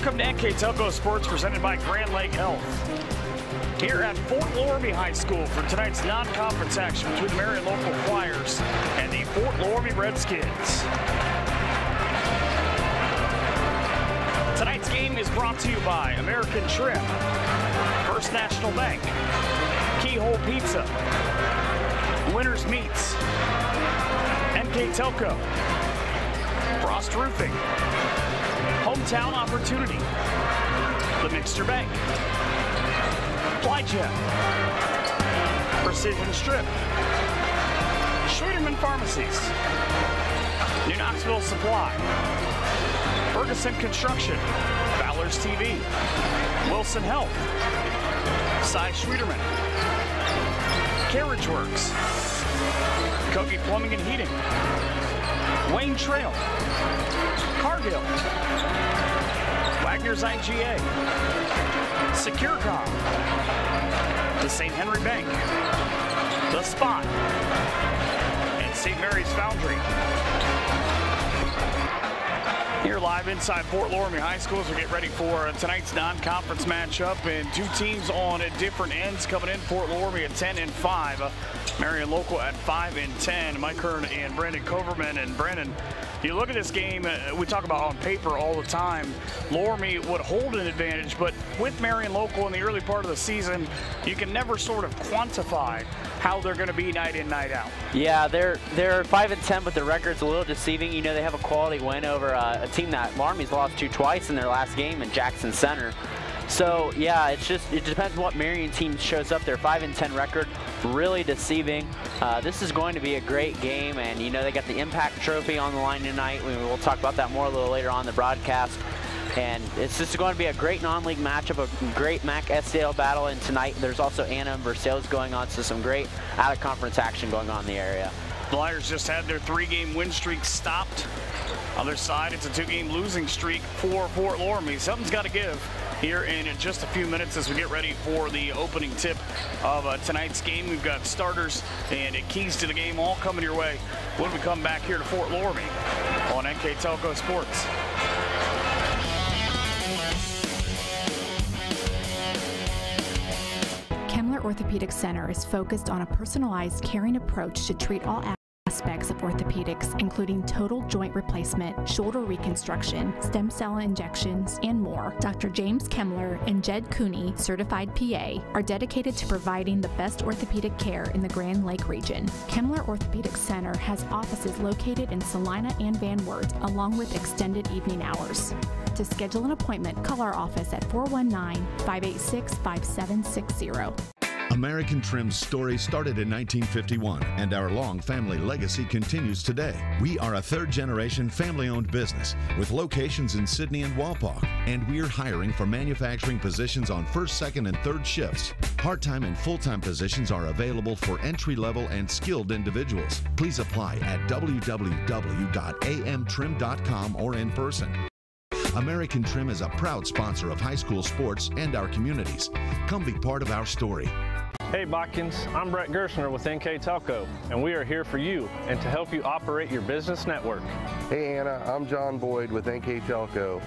Welcome to NKTelco Sports presented by Grand Lake Health. Here at Fort Loramie High School for tonight's non-conference action between the Marion local Flyers and the Fort Loramie Redskins. Tonight's game is brought to you by American Trim, First National Bank, Keyhole Pizza, Winners Meats, NKTelco, Frost Roofing, Hometown Opportunity, The Mixter Bank, Flyjet, Precision Strip, Schwederman Pharmacies, New Knoxville Supply, Ferguson Construction, Fowler's TV, Wilson Health, Cy Schwederman, Carriage Works, Kogi Plumbing and Heating, Wayne Trail, Cargill, Wagner's IGA, SecureCom, the St. Henry Bank, The Spot, and St. Mary's Foundry. Here live inside Fort Loramie High School as we get ready for tonight's non-conference matchup, and two teams on different ends coming in. Fort Loramie at 10-5, Marion local at 5-10. Mike Hearn and Brandon Coverman. And Brandon, you look at this game, we talk about on paper all the time, Loramie would hold an advantage, but with Marion local in the early part of the season, you can never sort of quantify how they're going to be night in, night out. Yeah, they're 5-10, but the record's a little deceiving. You know, they have a quality win over a team that Loramie's lost to twice in their last game in Jackson Center. So yeah, it depends what Marion team shows up. Their 5-10 record, really deceiving. This is going to be a great game, and you know they got the Impact Trophy on the line tonight. We'll talk about that more a little later on in the broadcast. And it's just going to be a great non-league matchup, a great MAC SDL battle. And tonight there's also Anna and Versailles going on, so some great out-of-conference action going on in the area. Flyers just had their 3-game win streak stopped. Other side, it's a 2-game losing streak for Fort Loramie. Something's got to give here in just a few minutes as we get ready for the opening tip of tonight's game. We've got starters and keys to the game all coming your way when we come back here to Fort Loramie on NKTelco Sports. Kemmler Orthopedic Center is focused on a personalized, caring approach to treat all aspects of orthopedics, including total joint replacement, shoulder reconstruction, stem cell injections, and more. Dr. James Kemmler and Jed Cooney, certified PA, are dedicated to providing the best orthopedic care in the Grand Lake region. Kemmler Orthopedic Center has offices located in Salina and Van Wert, along with extended evening hours. To schedule an appointment, call our office at 419-586-5760. American Trim's story started in 1951, and our long family legacy continues today. We are a third-generation family-owned business with locations in Sydney and Walpaugh, and we're hiring for manufacturing positions on first, second, and third shifts. Part-time and full-time positions are available for entry-level and skilled individuals. Please apply at www.amtrim.com or in person. American Trim is a proud sponsor of high school sports and our communities. Come be part of our story. Hey Botkins, I'm Brett Gershner with NKTelco, and we are here for you and to help you operate your business network. Hey Anna, I'm John Boyd with NKTelco.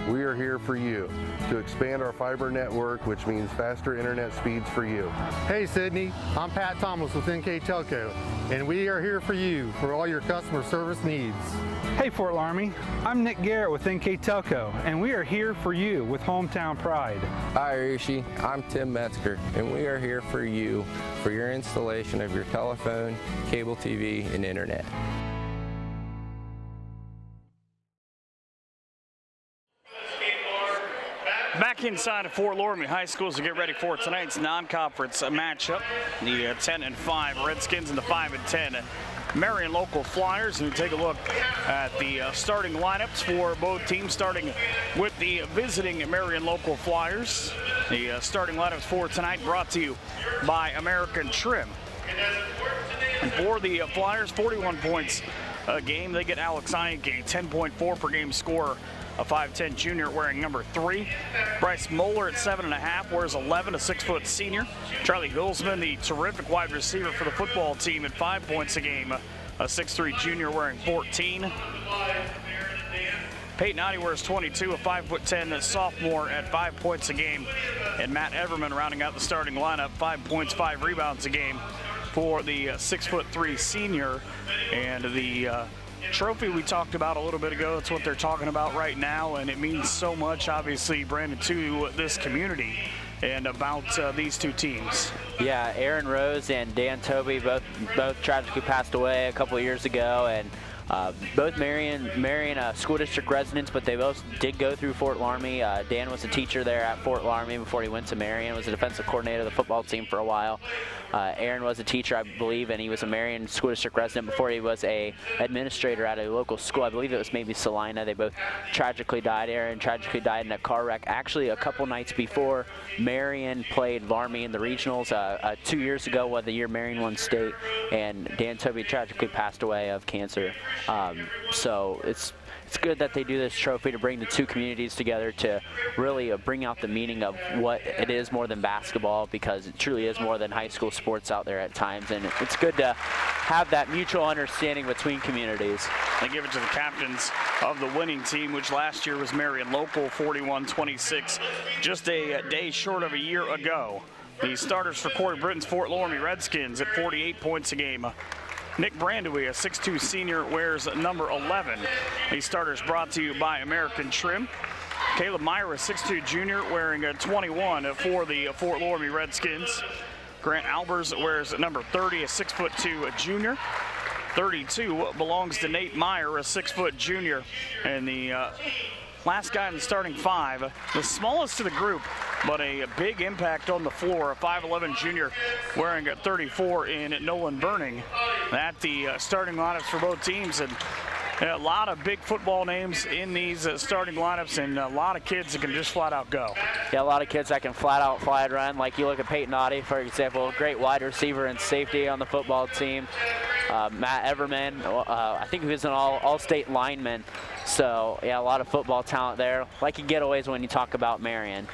We are here for you to expand our fiber network, which means faster internet speeds for you. Hey Sydney, I'm Pat Thomas with NKTelco, and we are here for you for all your customer service needs. Hey Fort Loramie, I'm Nick Garrett with NKTelco, and we are here for you with Hometown Pride. Hi Rishi, I'm Tim Metzger, and we are here for you for your installation of your telephone, cable TV, and internet. Back inside of Fort Loramie High School as we get ready for tonight's non-conference matchup. The 10-5 Redskins and the 5-10 Marion local Flyers. And we take a look at the starting lineups for both teams, starting with the visiting Marion local Flyers. The starting lineups for tonight brought to you by American Trim. And for the Flyers, 41 points a game. They get Alex Ike, a 10.4 per game scorer, a 5'10 junior wearing number 3. Bryce Moeller at 7.5 wears 11, a 6-foot senior. Charlie Hilsman, the terrific wide receiver for the football team, at 5 points a game, a 6'3 junior wearing 14. Peyton Otte wears 22, a 5'10" sophomore at 5 points a game. And Matt Everman rounding out the starting lineup, 5 points, 5 rebounds a game for the 6'3" senior. And the trophy we talked about a little bit ago, that's what they're talking about right now, and it means so much, obviously, Brandon, to this community and about these two teams. Yeah, Aaron Rose and Dan Toby both tragically passed away a couple of years ago, and both Marion school district residents, but they both did go through Fort Loramie. Dan was a teacher there at Fort Loramie before he went to Marion, was a defensive coordinator of the football team for a while. Aaron was a teacher, I believe, and he was a Marion school district resident before he was a administrator at a local school. I believe it was maybe Salina. They both tragically died. Aaron tragically died in a car wreck actually a couple nights before Marion played Loramie in the regionals 2 years ago, the year Marion won state, and Dan Toby tragically passed away of cancer. So it's good that they do this trophy to bring the two communities together to really bring out the meaning of what it is more than basketball, because it truly is more than high school sports out there at times, and it's good to have that mutual understanding between communities. They give it to the captains of the winning team, which last year was Marion local, 41-26, just a day short of a year ago. The starters for Corey Britton's Fort Loramie Redskins at 48 points a game. Nick Brandewy, a 6'2" senior, wears number 11. These starters brought to you by American Trim. Caleb Meyer, a 6'2" junior, wearing a 21 for the Fort Loramie Redskins. Grant Albers wears number 30, a 6'2" junior. 32 belongs to Nate Meyer, a 6' junior. And the last guy in the starting five, the smallest of the group, but a big impact on the floor, a 5'11" junior wearing a 34 in Nolan Burning. At the starting lineups for both teams, and a lot of big football names in these starting lineups, and a lot of kids that can just flat out go. Yeah, a lot of kids that can flat out fly and run. Like you look at Peyton Otte, for example, great wide receiver and safety on the football team. Matt Everman, I think he was an all-state lineman. So yeah, a lot of football talent there. Like you getaways when you talk about Marion.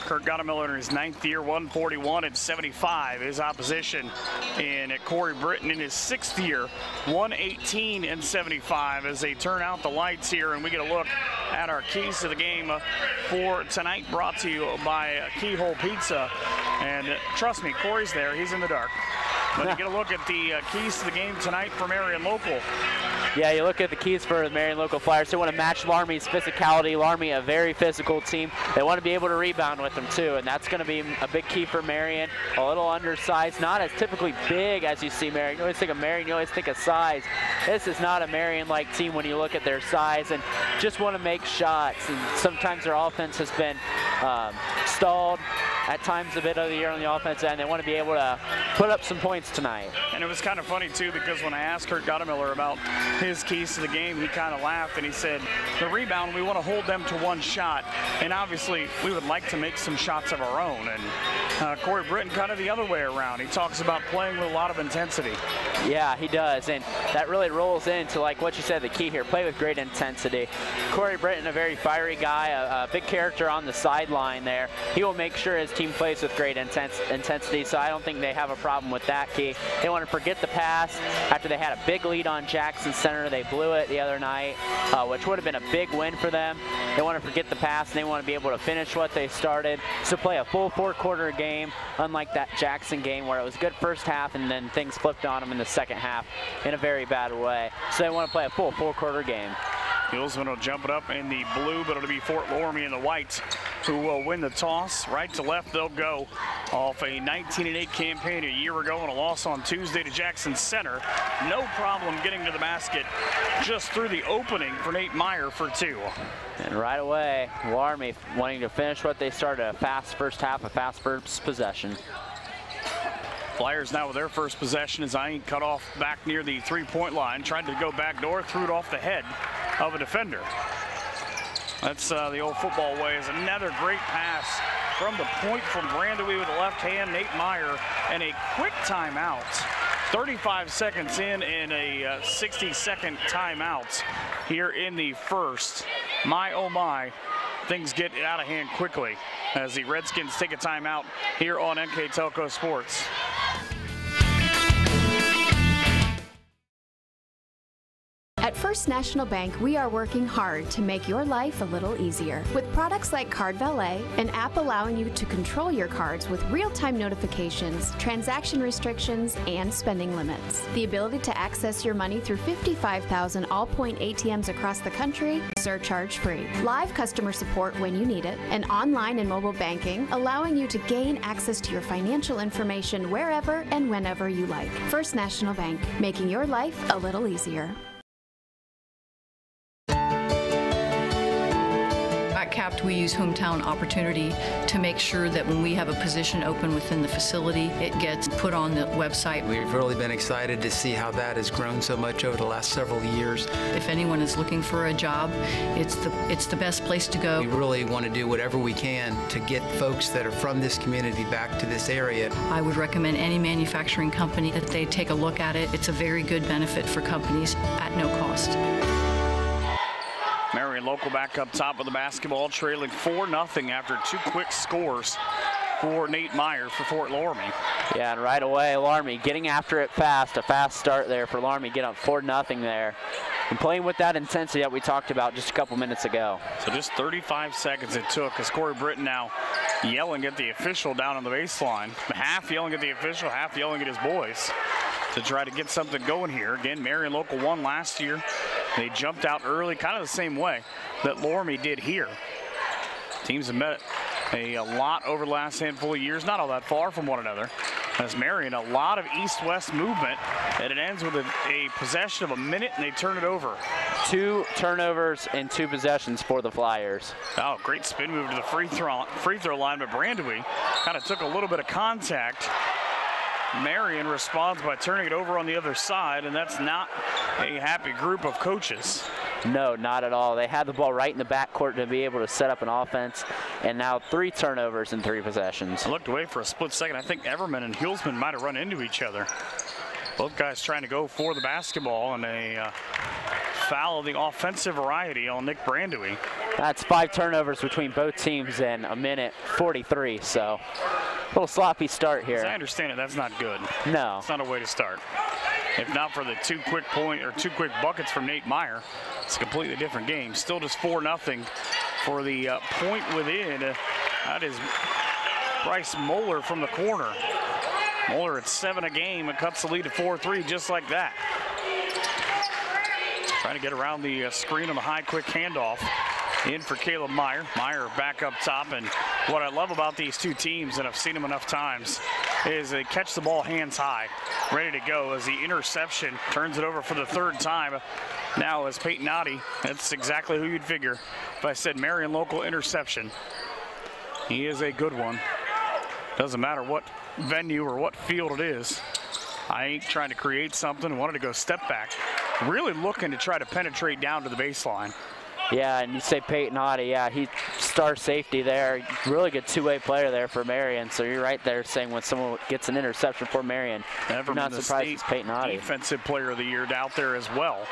Kurt Gottemiller in his 9th year, 141-75. His opposition in Corey Britton in his 6th year, 118-75. As they turn out the lights here, and we get a look at our keys to the game for tonight, brought to you by Keyhole Pizza. And trust me, Corey's there. He's in the dark. But you get a look at the keys to the game tonight for Marion Local. Yeah, you look at the keys for the Marion Local Flyers. They want to match Loramie's physicality. Loramie, a very physical team. They want to be able to rebound with them too, and that's going to be a big key for Marion. A little undersized, not as typically big as you see Marion. You always think of Marion, you always think of size. This is not a Marion-like team when you look at their size, and just want to make shots. And sometimes their offense has been stalled at times a bit of the year on the offense end. They want to be able to put up some points tonight. And it was kind of funny too, because when I asked Kurt Gottemiller about his keys to the game, he kind of laughed and he said, the rebound, we want to hold them to one shot, and obviously we would like to make some shots of our own. And Corey Britton kind of the other way around. He talks about playing with a lot of intensity. Yeah, he does, and that really rolls into, like what you said, the key here, play with great intensity. Corey Britton, a very fiery guy, a big character on the sideline there. He will make sure his team plays with great intensity, so I don't think they have a problem with that key. They want to forget the pass. After they had a big lead on Jackson Center, they blew it the other night, which would have been a big win for them. They want to forget the pass, and they want to be able to finish what they started. So play a full four-quarter game, unlike that Jackson game where it was a good first half and then things flipped on them in the second half in a very bad way. So they want to play a full four-quarter game. Hillsman will jump it up in the blue, but it'll be Fort Loramie in the white who will win the toss. Right to left, they'll go off a 19-8 campaign a year ago and a loss on Tuesday to Jackson Center. No problem getting to the basket just through the opening for Nate Meyer for two. And right away, Loramie wanting to finish what they started, a fast first half, a fast first possession. Flyers now with their first possession as Ayin cut off back near the three-point line, tried to go back door, threw it off the head of a defender. That's the old football way. Is another great pass from the point from Brandewy with the left hand, Nate Meyer, and a quick timeout. 35 seconds in and a 60-second timeout here in the first. My, oh my, things get out of hand quickly as the Redskins take a timeout here on NKTelco Sports. At First National Bank, we are working hard to make your life a little easier. With products like Card Valet, an app allowing you to control your cards with real-time notifications, transaction restrictions, and spending limits. The ability to access your money through 55,000 all-point ATMs across the country, surcharge-free. Live customer support when you need it, and online and mobile banking, allowing you to gain access to your financial information wherever and whenever you like. First National Bank, making your life a little easier. At CAPT, we use Hometown Opportunity to make sure that when we have a position open within the facility, it gets put on the website. We've really been excited to see how that has grown so much over the last several years. If anyone is looking for a job, it's the best place to go. We really want to do whatever we can to get folks that are from this community back to this area. I would recommend any manufacturing company that they take a look at it. It's a very good benefit for companies at no cost. Marion local back up top with the basketball, trailing 4-0 after 2 quick scores for Nate Meyer for Fort Loramie. Yeah, and right away, Loramie getting after it fast. A fast start there for Loramie, get up 4-0 there. And playing with that intensity that we talked about just a couple minutes ago. So just 35 seconds it took as Corey Britton now yelling at the official down on the baseline. Half yelling at the official, half yelling at his boys to try to get something going here. Again, Marion local won last year. They jumped out early, kind of the same way that Loramie did here. Teams have met a lot over the last handful of years, not all that far from one another. As Marion, a lot of east-west movement, and it ends with a possession of a minute, and they turn it over. 2 turnovers and 2 possessions for the Flyers. Oh, great spin move to the free throw line, but Brandewie kind of took a little bit of contact. Marion responds by turning it over on the other side, and that's not a happy group of coaches. No, not at all. They had the ball right in the backcourt to be able to set up an offense, and now 3 turnovers and 3 possessions. I looked away for a split second. I think Everman and Hulsman might have run into each other. Both guys trying to go for the basketball, and a foul of the offensive variety on Nick Brandewie. That's 5 turnovers between both teams in a minute 43, so a little sloppy start here. As I understand it, that's not good. No. It's not a way to start. If not for the 2 quick buckets from Nate Meyer, it's a completely different game. Still just 4-0 for the point within. That is Bryce Moeller from the corner. Moeller at 7 a game and cuts the lead to 4-3 just like that. Trying to get around the screen on the high quick handoff. In for Caleb Meyer. Meyer back up top, and what I love about these 2 teams, and I've seen them enough times, is they catch the ball hands high, ready to go as the interception turns it over for the 3rd time. Now as Peyton Oddie, that's exactly who you'd figure if I said Marion local interception. He is a good one. Doesn't matter what venue or what field it is. I ain't trying to create something, wanted to go step back. Really looking to try to penetrate down to the baseline. Yeah, and you say Peyton Oddie, yeah, he's star safety there. Really good 2-way player there for Marion. So you're right there saying when someone gets an interception for Marion, you're not surprised it's Peyton Oddie. Defensive player of the year out there as well.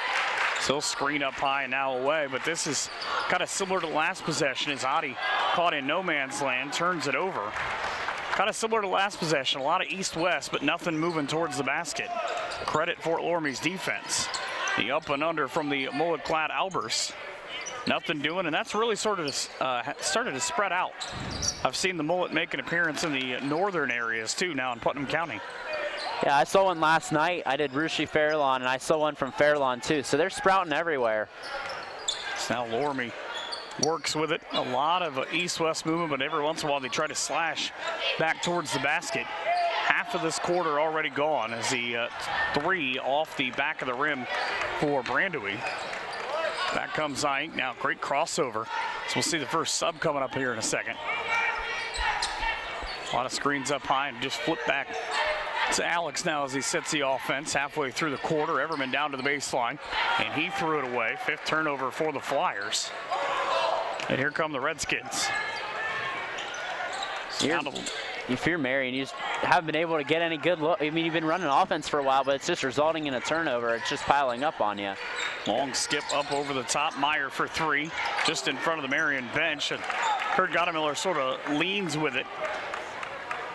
Still screen up high and now away, but this is kind of similar to the last possession as Oddie caught in no man's land, turns it over. Kind of similar to last possession, a lot of east-west, but nothing moving towards the basket. Credit Fort Loramie's defense. The up and under from the mullet-clad Albers. Nothing doing, and that's really sort of started to spread out. I've seen the mullet make an appearance in the northern areas too now in Putnam County. Yeah, I saw one last night. I did Russia Fairlawn, and I saw one from Fairlawn too. So they're sprouting everywhere. So now Loramie works with it. A lot of east-west movement, but every once in a while they try to slash back towards the basket. Half of this quarter already gone as the 3 off the back of the rim for Brandewie. Back comes Zayink now. Great crossover. So we'll see the first sub coming up here in a second. A lot of screens up high and just flip back to Alex now as he sets the offense halfway through the quarter. Everman down to the baseline, and he threw it away. 5th turnover for the Flyers. And here come the Redskins. You fear Marion. You just haven't been able to get any good look. I mean, you've been running offense for a while, but it's just resulting in a turnover. It's just piling up on you. Long skip up over the top. Meyer for 3, just in front of the Marion bench. And Kurt Gottemiller sort of leans with it.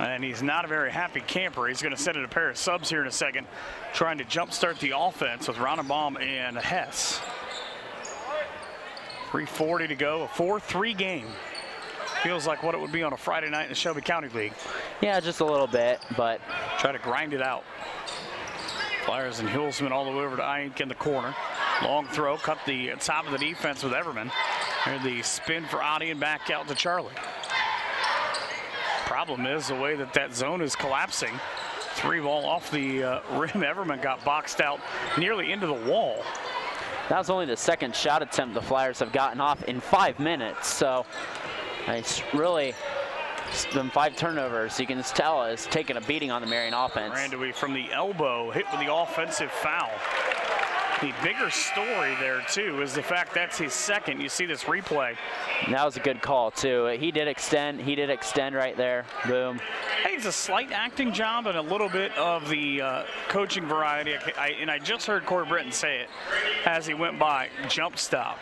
And he's not a very happy camper. He's going to send in a pair of subs here in a second, trying to jumpstart the offense with Ronenbaum and Hess. 3:40 to go, a 4-3 game. Feels like what it would be on a Friday night in the Shelby County League. Yeah, just a little bit, but try to grind it out. Flyers and Hillsman all the way over to Ike in the corner. Long throw, cut the top of the defense with Everman. And the spin for Adi and back out to Charlie. Problem is the way that zone is collapsing. 3-ball off the rim. Everman got boxed out nearly into the wall. That was only the second shot attempt the Flyers have gotten off in 5 minutes. So it's really them 5 turnovers, you can tell, is taking a beating on the Marion offense. Randui from the elbow, hit with the offensive foul. The bigger story there, too, is the fact that's his second. You see this replay. That was a good call, too. He did extend right there. Boom. Hey, it's a slight acting job and a little bit of the coaching variety. And I just heard Corey Britton say it as he went by. Jump stop.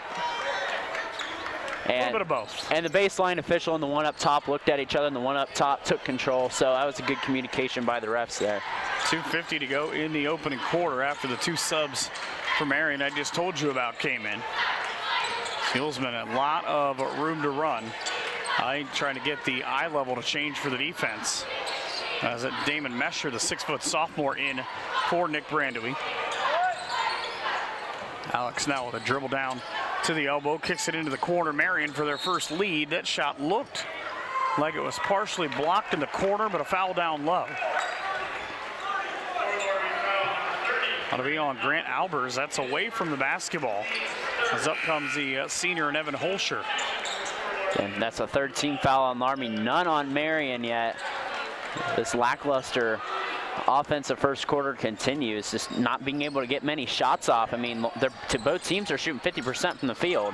A little bit of both. And the baseline official and the one up top looked at each other, and the one up top took control. So that was a good communication by the refs there. 2:50 to go in the opening quarter after the 2 subs for Marion I just told you about came in. Hillsman a lot of room to run. Trying to get the eye level to change for the defense. As Damon Mesher, the 6-foot sophomore, in for Nick Brandui. Alex now with a dribble down to the elbow, kicks it into the corner. Marion for their first lead. That shot looked like it was partially blocked in the corner, but a foul down low. That'll be on Grant Albers. That's away from the basketball. As up comes the senior and Evan Holscher. And that's a 13 foul on Loramie. None on Marion yet. This lackluster offensive first quarter continues, just not being able to get many shots off. I mean, both teams are shooting 50% from the field.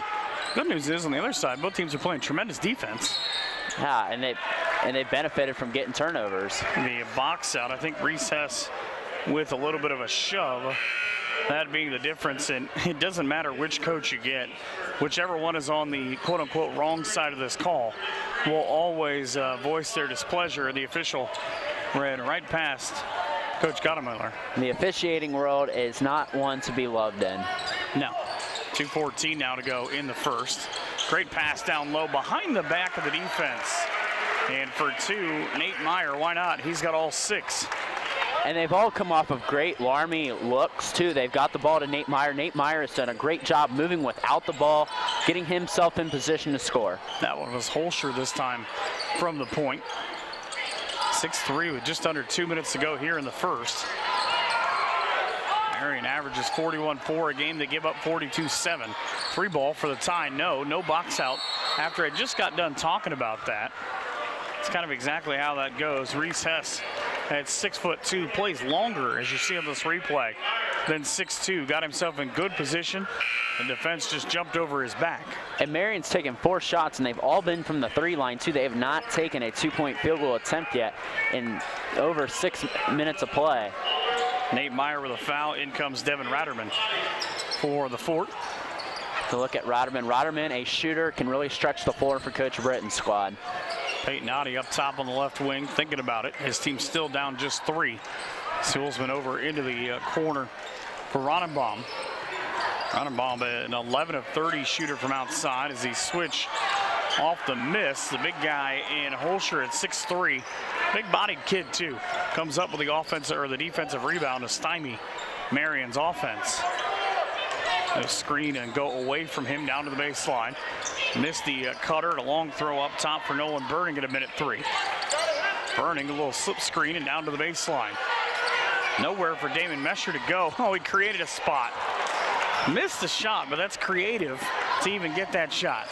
Good news is on the other side, both teams are playing tremendous defense. Yeah, and they benefited from getting turnovers. The box out, I think Reese Hess with a little bit of a shove. That being the difference, and it doesn't matter which coach you get, whichever one is on the quote-unquote wrong side of this call will always voice their displeasure. The official ran right past Coach Gottemiller. The officiating world is not one to be loved in. No. 2:14 now to go in the first. Great pass down low behind the back of the defense. And for 2, Nate Meyer, why not? He's got all 6. And they've all come off of great Loramie looks, too. They've got the ball to Nate Meyer. Nate Meyer has done a great job moving without the ball, getting himself in position to score. That one was Holscher this time from the point. 6-3 with just under 2 minutes to go here in the first. Marion averages 41-4 a game. They give up 42-7. 3-ball for the tie. No box out. After I just got done talking about that, it's kind of exactly how that goes. Reese Hess at 6'2", plays longer, as you see on this replay, than 6'2". Got himself in good position. The defense just jumped over his back. And Marion's taken 4 shots, and they've all been from the 3 line, too. They have not taken a 2-point field goal attempt yet in over 6 minutes of play. Nate Meyer with a foul. In comes Devin Ratterman for the Fort. To look at Ratterman. Ratterman, a shooter, can really stretch the floor for Coach Britton's squad. Peyton Oddie up top on the left wing, thinking about it. His team's still down just 3. Hillsman over into the corner for Ronenbaum. Ronenbaum, an 11 of 30 shooter from outside as he switch off the miss. The big guy in Holscher at 6'3", big-bodied kid too, comes up with the offensive or the defensive rebound to stymie Marion's offense. They'll screen and go away from him down to the baseline. Missed the cutter, and a long throw up top for Nolan Burning at a minute 3. Burning a little slip screen and down to the baseline. Nowhere for Damon Mesher to go. Oh, he created a spot. Missed the shot, but that's creative to even get that shot.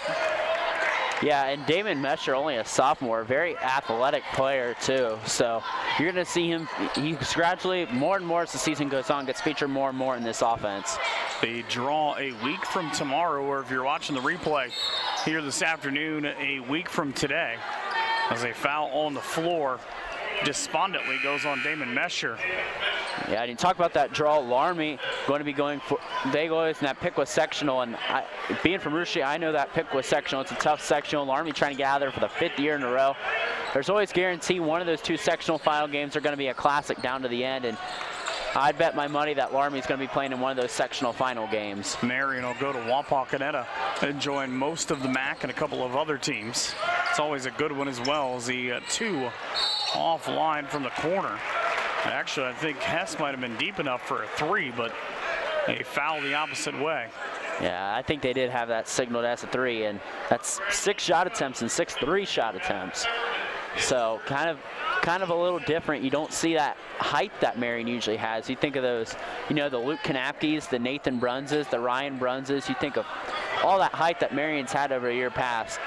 Yeah, and Damon Mesher, only a sophomore, very athletic player too. So you're going to see him, he's gradually, more and more as the season goes on, gets featured more and more in this offense. They draw a week from tomorrow, or if you're watching the replay here this afternoon, a week from today, as a foul on the floor despondently goes on Damon Mesher. Yeah, I didn't talk about that draw. Loramie going to be going for Vegas, and that pick was sectional. And being from Russia, I know that pick was sectional. It's a tough sectional. Loramie trying to get out of there for the 5th year in a row. there's always guarantee one of those two sectional final games are going to be a classic down to the end, and I'd bet my money that Loramie's going to be playing in one of those sectional final games. Marion will go to Wapakoneta and join most of the MAC and a couple of other teams. It's always a good one as well as the two offline from the corner. Actually, I think Hess might have been deep enough for a three, but they foul the opposite way. Yeah, I think they did have that signaled as a three, and that's 6 shot attempts and 6 3-shot attempts. So kind of a little different. You don't see that height that Marion usually has. You think of those, you know, the Luke Kanapkes, the Nathan Brunses, the Ryan Brunses. You think of all that height that Marion's had over a year past.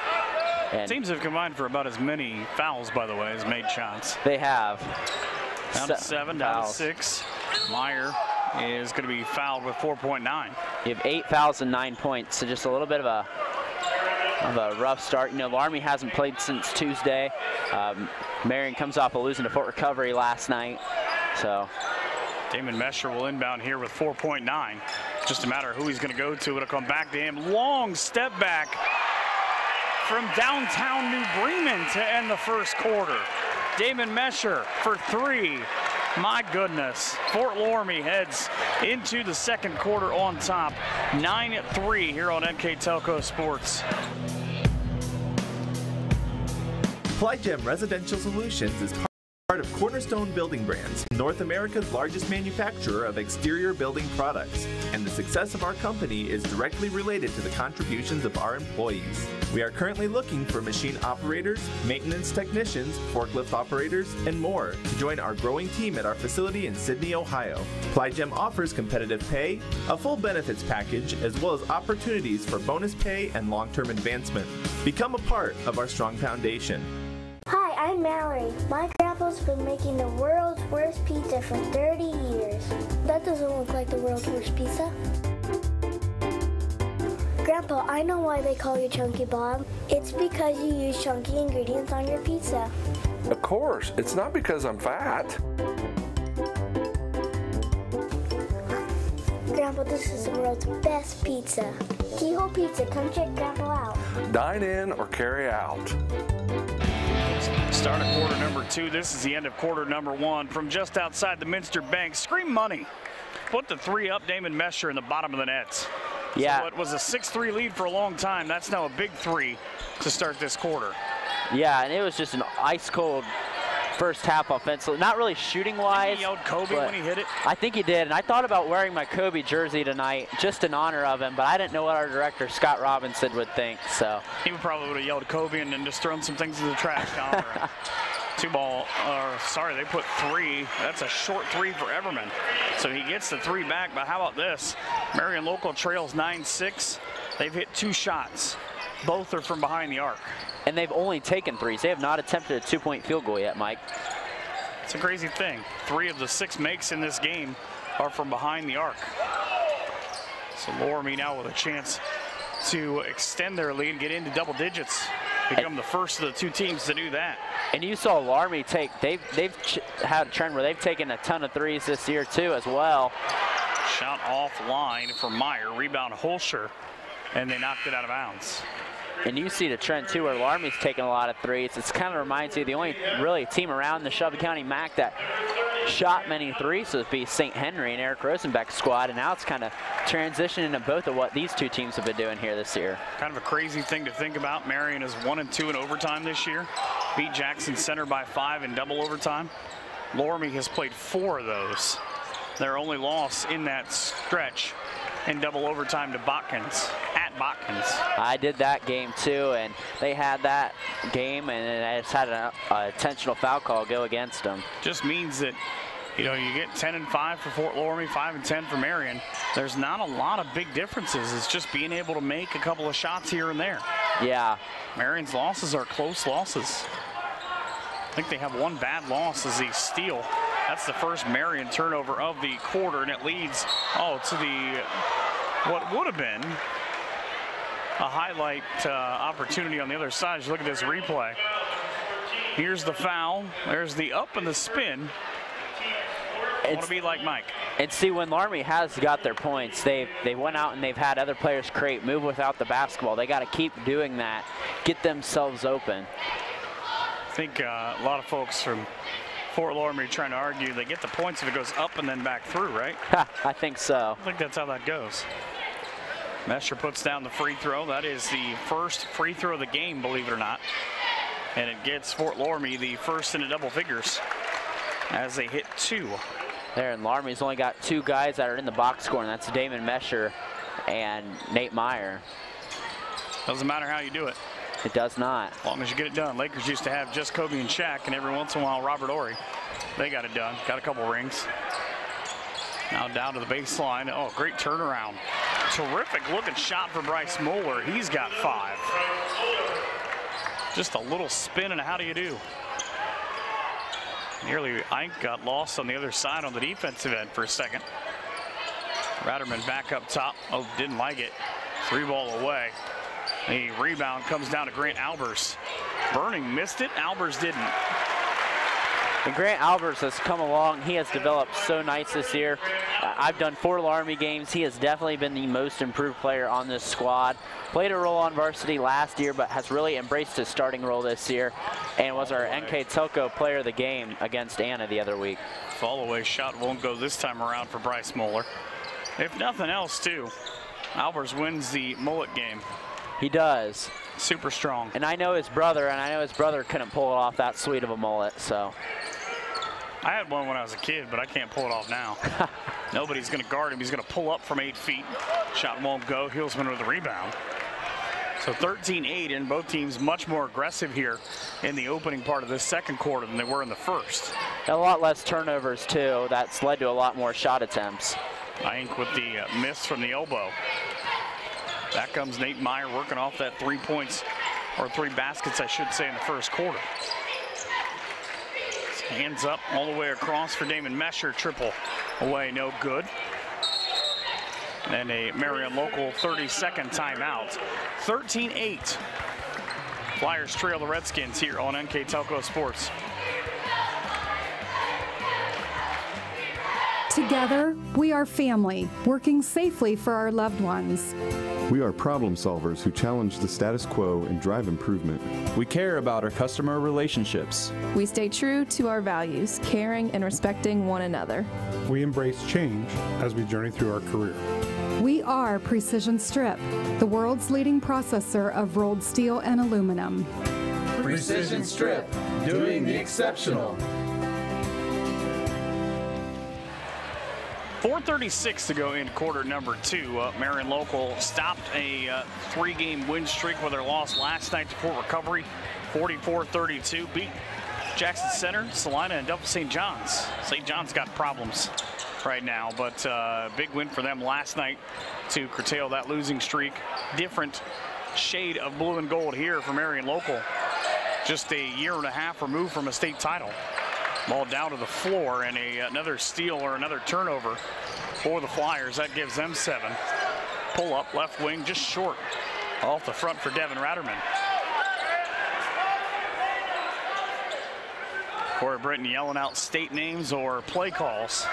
And teams have combined for about as many fouls, by the way, as made shots. They have. Down to 7, down to 6. Meyer is going to be fouled with 4.9. You have 8 fouls and 9 points, so just a little bit of a rough start. You know, Loramie hasn't played since Tuesday. Marion comes off of losing to Fort Recovery last night. So Damon Mesher will inbound here with 4.9. Just a matter of who he's going to go to. It'll come back to him. Long step back from downtown New Bremen to end the first quarter. Damon Mesher for 3. My goodness. Fort Loramie heads into the second quarter on top. 9-3 here on NKTelco Sports. Plygem Residential Solutions is part of Cornerstone Building Brands, North America's largest manufacturer of exterior building products, and the success of our company is directly related to the contributions of our employees. We are currently looking for machine operators, maintenance technicians, forklift operators, and more to join our growing team at our facility in Sydney, Ohio. Plygem offers competitive pay, a full benefits package, as well as opportunities for bonus pay and long-term advancement. Become a part of our strong foundation. Hi, I'm Mallory. My grandpa's been making the world's worst pizza for 30 years. That doesn't look like the world's worst pizza. Grandpa, I know why they call you Chunky Bob. It's because you use chunky ingredients on your pizza. Of course, it's not because I'm fat. Grandpa, this is the world's best pizza. Keyhole Pizza, come check Grandpa out. Dine in or carry out. Start of quarter number 2. This is the end of quarter number 1 from just outside the Minster Bank. Scream money. Put the 3 up. Damon Mesher in the bottom of the net. Yeah. So it was a 6-3 lead for a long time. That's now a big 3 to start this quarter. Yeah, and it was just an ice cold first half offensively. Not really shooting wise. He yelled Kobe when he hit it. I think he did, and I thought about wearing my Kobe jersey tonight just in honor of him, but I didn't know what our director Scott Robinson would think. So he probably would have yelled Kobe and then just thrown some things in the trash can. Two ball, sorry, they put 3. That's a short 3 for Everman. So he gets the 3 back, but how about this? Marion Local trails 9-6. They've hit 2 shots. Both are from behind the arc. And they've only taken 3s. They have not attempted a 2-point field goal yet, Mike. It's a crazy thing. 3 of the 6 makes in this game are from behind the arc. So Loramie now with a chance to extend their lead, get into double digits, become the first of the 2 teams to do that. And you saw Loramie take, they've had a trend where they've taken a ton of 3s this year too as well. Shot offline for Meyer, rebound Holscher, and they knocked it out of bounds. And you see the trend too where Loramie's taking a lot of 3s. It kind of reminds you of the only really team around the Shelby County MAC that shot many 3s would be St. Henry and Eric Rosenbeck's squad, and now it's kind of transitioning into both of what these 2 teams have been doing here this year. Kind of a crazy thing to think about. Marion is 1-2 in overtime this year. Beat Jackson Center by 5 in double overtime. Loramie has played 4 of those. Their only loss in that stretch in double overtime to Botkins, at Botkins. I did that game too, and they had that game, and I just had an intentional foul call go against them. Just means that, you know, you get 10-5 for Fort Loramie, 5-10 for Marion. There's not a lot of big differences. It's just being able to make a couple of shots here and there. Yeah. Marion's losses are close losses. I think they have 1 bad loss as they steal. That's the first Marion turnover of the quarter, and it leads, to the, what would have been a highlight opportunity on the other side. As you look at this replay. Here's the foul. There's the up and the spin. I want to be like Mike. And see, when Loramie has got their points, they went out and they've had other players create, move without the basketball. They got to keep doing that, get themselves open. think a lot of folks from Fort Loramie trying to argue they get the points if it goes up and then back through, right? I think so. I think that's how that goes. Mesher puts down the free throw. That is the first free throw of the game, believe it or not. And it gets Fort Loramie the first in the double figures as they hit 2. There, and Loramie's only got 2 guys that are in the box score, and that's Damon Mesher and Nate Meyer. Doesn't matter how you do it. It does not. As long as you get it done. Lakers used to have just Kobe and Shaq, and every once in a while Robert Horry. They got it done. Got a couple rings. Now down to the baseline. Oh, great turnaround. Terrific looking shot for Bryce Moeller. He's got 5. Just a little spin, and how do you do? Nearly Ike got lost on the other side on the defensive end for a second. Ratterman back up top. Oh, didn't like it. 3-ball away. The rebound comes down to Grant Albers. Burning missed it. Albers didn't. And Grant Albers has come along. He has developed so nice this year. I've done 4 Loramie games. He has definitely been the most improved player on this squad. Played a role on varsity last year, but has really embraced his starting role this year and was our NKTelco player of the game against Anna the other week. Fall-away shot won't go this time around for Bryce Moeller. If nothing else, too, Albers wins the mullet game. He does. Super strong. And I know his brother, couldn't pull it off that sweet of a mullet, so. I had one when I was a kid, but I can't pull it off now. Nobody's going to guard him. He's going to pull up from 8 feet. Shot won't go. Heelsman with the rebound. So 13-8, and both teams much more aggressive here in the opening part of this second quarter than they were in the first. A lot less turnovers, too. That's led to a lot more shot attempts. Ink with the miss from the elbow. Back comes Nate Meyer working off that 3 points, or 3 baskets, I should say, in the first quarter. Hands up all the way across for Damon Mesher. Triple away, no good. And a Marion local 30-second timeout. 13-8. Flyers trail the Redskins here on NKTelco Sports. Together, we are family, working safely for our loved ones. We are problem solvers who challenge the status quo and drive improvement. We care about our customer relationships. We stay true to our values, caring and respecting one another. We embrace change as we journey through our career. We are Precision Strip, the world's leading processor of rolled steel and aluminum. Precision Strip, doing the exceptional. 4:36 to go in quarter number 2. Marion local stopped a 3-game win streak with their loss last night to Fort Recovery, 44-32. Beat Jackson Center, Salina, and Delta St. John's. St. John's got problems right now, but big win for them last night to curtail that losing streak. Different shade of blue and gold here for Marion local. Just a year and a half removed from a state title. Ball down to the floor, and another steal or another turnover for the Flyers. That gives them 7. Pull up left wing, just short off the front for Devin Ratterman. Corey Britton yelling out state names or play calls.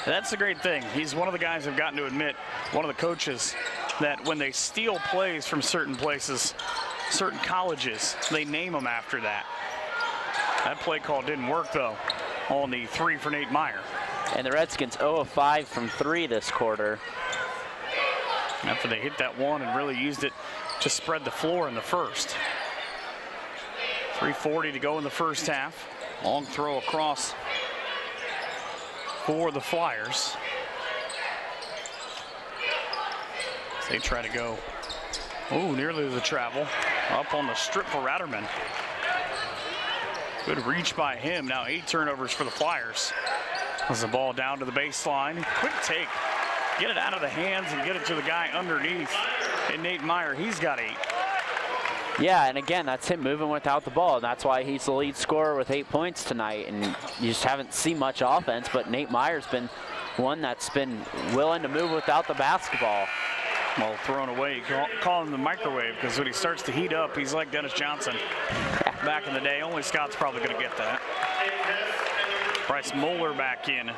That's the great thing. He's one of the guys I've gotten to admit, one of the coaches, that when they steal plays from certain places, certain colleges, they name them after that. That play call didn't work, though, on the 3 for Nate Meyer. And the Redskins 0 of 5 from 3 this quarter. After they hit that one and really used it to spread the floor in the first. 3:40 to go in the first half. Long throw across for the Flyers. They try to go, nearly the travel. Up on the strip for Ratterman. Good reach by him. Now 8 turnovers for the Flyers. As the ball down to the baseline. Quick take. Get it out of the hands and get it to the guy underneath. And Nate Meyer, he's got 8. Yeah, and again, that's him moving without the ball. And that's why he's the lead scorer with 8 points tonight. And you just haven't seen much offense, but Nate Meyer's been one that's been willing to move without the basketball. Well, thrown away, call him the microwave, because when he starts to heat up, he's like Dennis Johnson back in the day. Only Scott's probably going to get that. Bryce Moeller back in,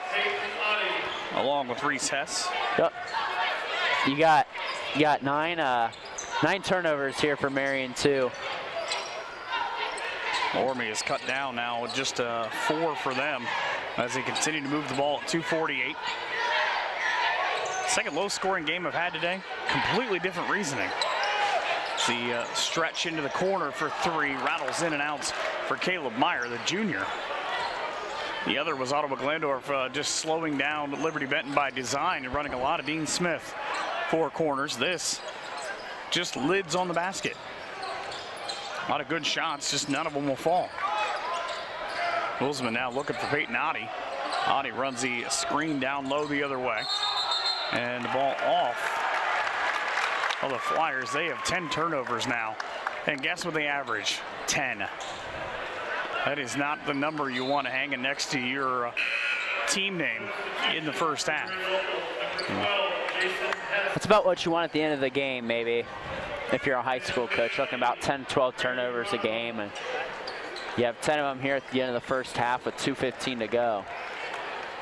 along with Reese Hess. Yep. You got 9 turnovers here for Marion, too. Loramie is cut down now with just 4 for them as they continue to move the ball at 2:48. Second low-scoring game I've had today. Completely different reasoning. The stretch into the corner for 3, rattles in and out for Caleb Meyer, the junior. The other was Ottawa Glandorf just slowing down Liberty Benton by design and running a lot of Dean Smith 4 corners. This just lids on the basket. A lot of good shots, just none of them will fall. Wilsman now looking for Peyton Oddie. Oddie runs the screen down low the other way. And the ball off of the Flyers. They have 10 turnovers now. And guess what they average? 10. That is not the number you want hanging next to your team name in the first half. That's about what you want at the end of the game, maybe. If you're a high school coach, looking about 10, 12 turnovers a game. And you have 10 of them here at the end of the first half with 2:15 to go.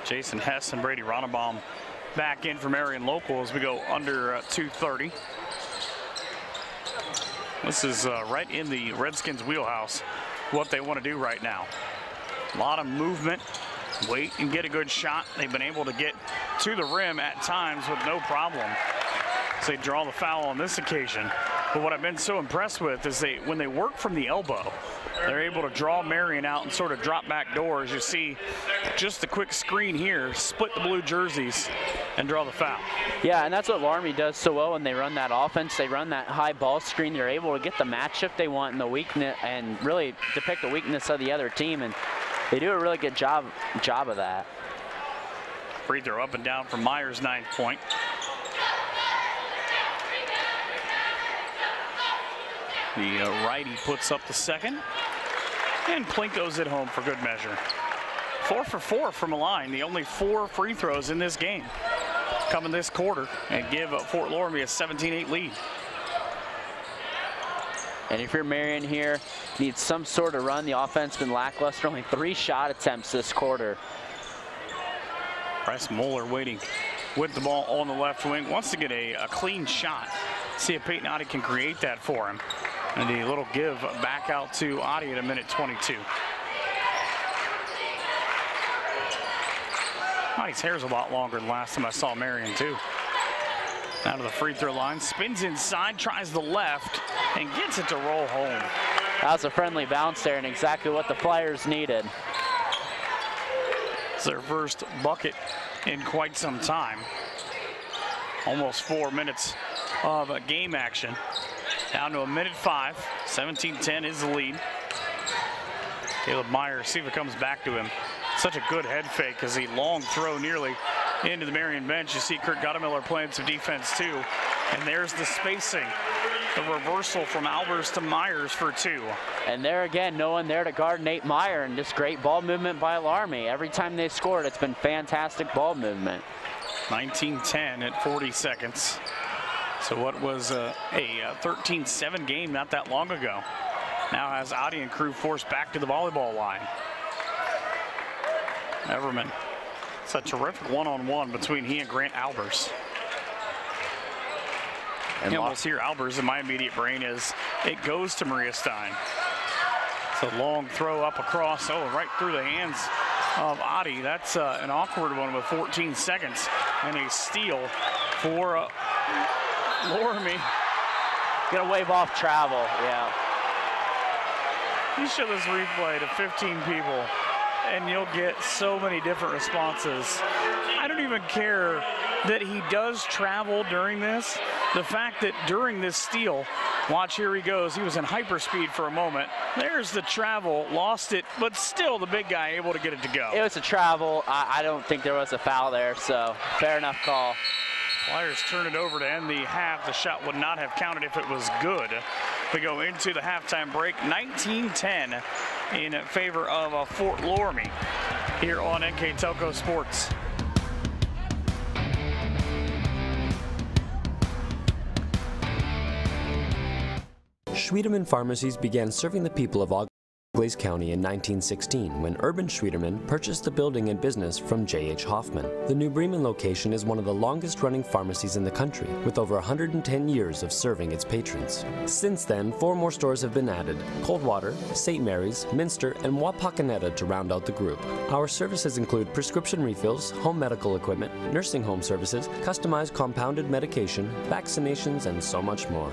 Jason Hess and Brady Ronnebaum back in for Marion Local as we go under 2:30. This is right in the Redskins' wheelhouse, what they want to do right now. A lot of movement, wait and get a good shot. They've been able to get to the rim at times with no problem. So they draw the foul on this occasion. But what I've been so impressed with is when they work from the elbow, they're able to draw Marion out and sort of drop back doors. You see just the quick screen here, split the blue jerseys and draw the foul. Yeah, and that's what Loramie does so well when they run that offense. They run that high ball screen. They're able to get the matchup they want and the weakness, and really depict the weakness of the other team. And they do a really good job of that. Free throw up and down from Myers, 9th point. The righty puts up the second, and Plinko's at home for good measure. 4 for 4 from a line, the only 4 free throws in this game coming this quarter, and give Fort Loramie a 17-8 lead. And if you're Marion here, needs some sort of run. The offense been lackluster, only 3 shot attempts this quarter. Bryce Moeller waiting with the ball on the left wing, wants to get a clean shot. See if Peyton Oddie can create that for him. And a little give back out to Oddie at a minute 22. Oddie's hair's a lot longer than last time I saw Marion too. Out of the free throw line, spins inside, tries the left, and gets it to roll home. That was a friendly bounce there and exactly what the Flyers needed. It's their first bucket in quite some time. Almost 4 minutes of game action. Down to a minute 5. 17-10 is the lead. Caleb Meyer, see if it comes back to him. Such a good head fake as he long throw nearly into the Marion bench. You see Kurt Gottemiller playing some defense too. And there's the spacing. The reversal from Albers to Myers for 2. And there again, no one there to guard Nate Meyer, and just great ball movement by Loramie. Every time they scored, it's been fantastic ball movement. 19-10 at 40 seconds. So what was a 13-7 game not that long ago. Now has Oddie and crew forced back to the volleyball line. Everman. It's a terrific one-on-one between he and Grant Albers. And we'll see here Albers, and my immediate brain is it goes to Maria Stein. It's a long throw up across, right through the hands of Oddie. That's an awkward one with 14 seconds and a steal for Loramie. Gonna wave off travel, yeah. You show this replay to 15 people and you'll get so many different responses. I don't even care that he does travel during this. The fact that during this steal, watch, here he goes, he was in hyperspeed for a moment. There's the travel, lost it, but still the big guy able to get it to go. It was a travel. I don't think there was a foul there, so fair enough call. Flyers turn it over to end the half. The shot would not have counted if it was good. We go into the halftime break, 19-10 in favor of Fort Loramie here on NKTelco Sports. Schwiedemann Pharmacies began serving the people of Ogden Glaze County in 1916 when Urban Schwederman purchased the building and business from J.H. Hoffman. The New Bremen location is one of the longest-running pharmacies in the country, with over 110 years of serving its patrons. Since then, 4 more stores have been added: Coldwater, St. Mary's, Minster, and Wapakoneta to round out the group. Our services include prescription refills, home medical equipment, nursing home services, customized compounded medication, vaccinations, and so much more.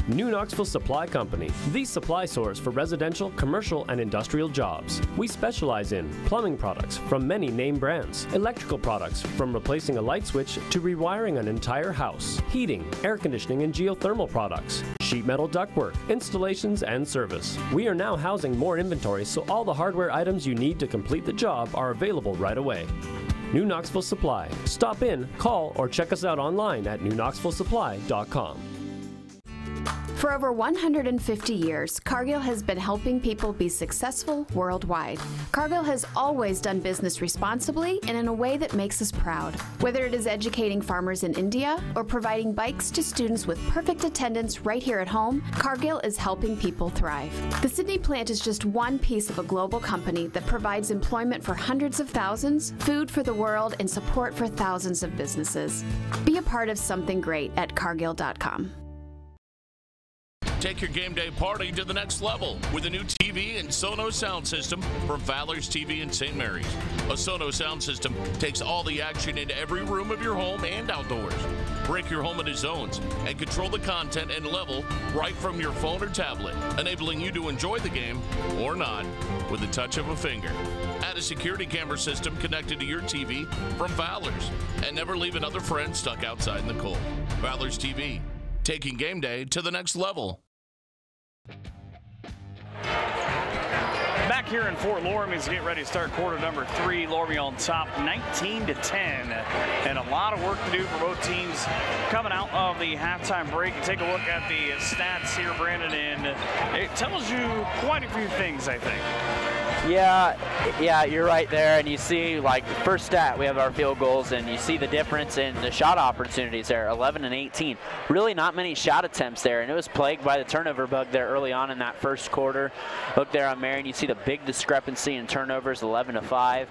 New Knoxville Supply Company, the supply source for residential, commercial, and industrial jobs. We specialize in plumbing products from many name brands, electrical products from replacing a light switch to rewiring an entire house, heating, air conditioning, and geothermal products, sheet metal ductwork, installations, and service. We are now housing more inventory, so all the hardware items you need to complete the job are available right away. New Knoxville Supply. Stop in, call, or check us out online at newknoxvillesupply.com. For over 150 years, Cargill has been helping people be successful worldwide. Cargill has always done business responsibly and in a way that makes us proud. Whether it is educating farmers in India or providing bikes to students with perfect attendance right here at home, Cargill is helping people thrive. The Sydney plant is just one piece of a global company that provides employment for hundreds of thousands, food for the world, and support for thousands of businesses. Be a part of something great at Cargill.com. Take your game day party to the next level with a new TV and Sonos sound system from Valor's TV in St. Mary's. A Sonos sound system takes all the action into every room of your home and outdoors. Break your home into zones and control the content and level right from your phone or tablet, enabling you to enjoy the game or not with the touch of a finger. Add a security camera system connected to your TV from Valor's, and never leave another friend stuck outside in the cold. Valor's TV, taking game day to the next level. Back here in Fort Loramie as we get ready to start quarter number 3. Loramie on top, 19-10, and a lot of work to do for both teams coming out of the halftime break. Take a look at the stats here, Brandon, and it tells you quite a few things, I think. Yeah, you're right there, and you see, like, first stat, we have our field goals, and you see the difference in the shot opportunities there, 11 and 18. Really not many shot attempts there, and it was plagued by the turnover bug there early on in that first quarter. Look there on Marion, you see the big discrepancy in turnovers, 11 to 5.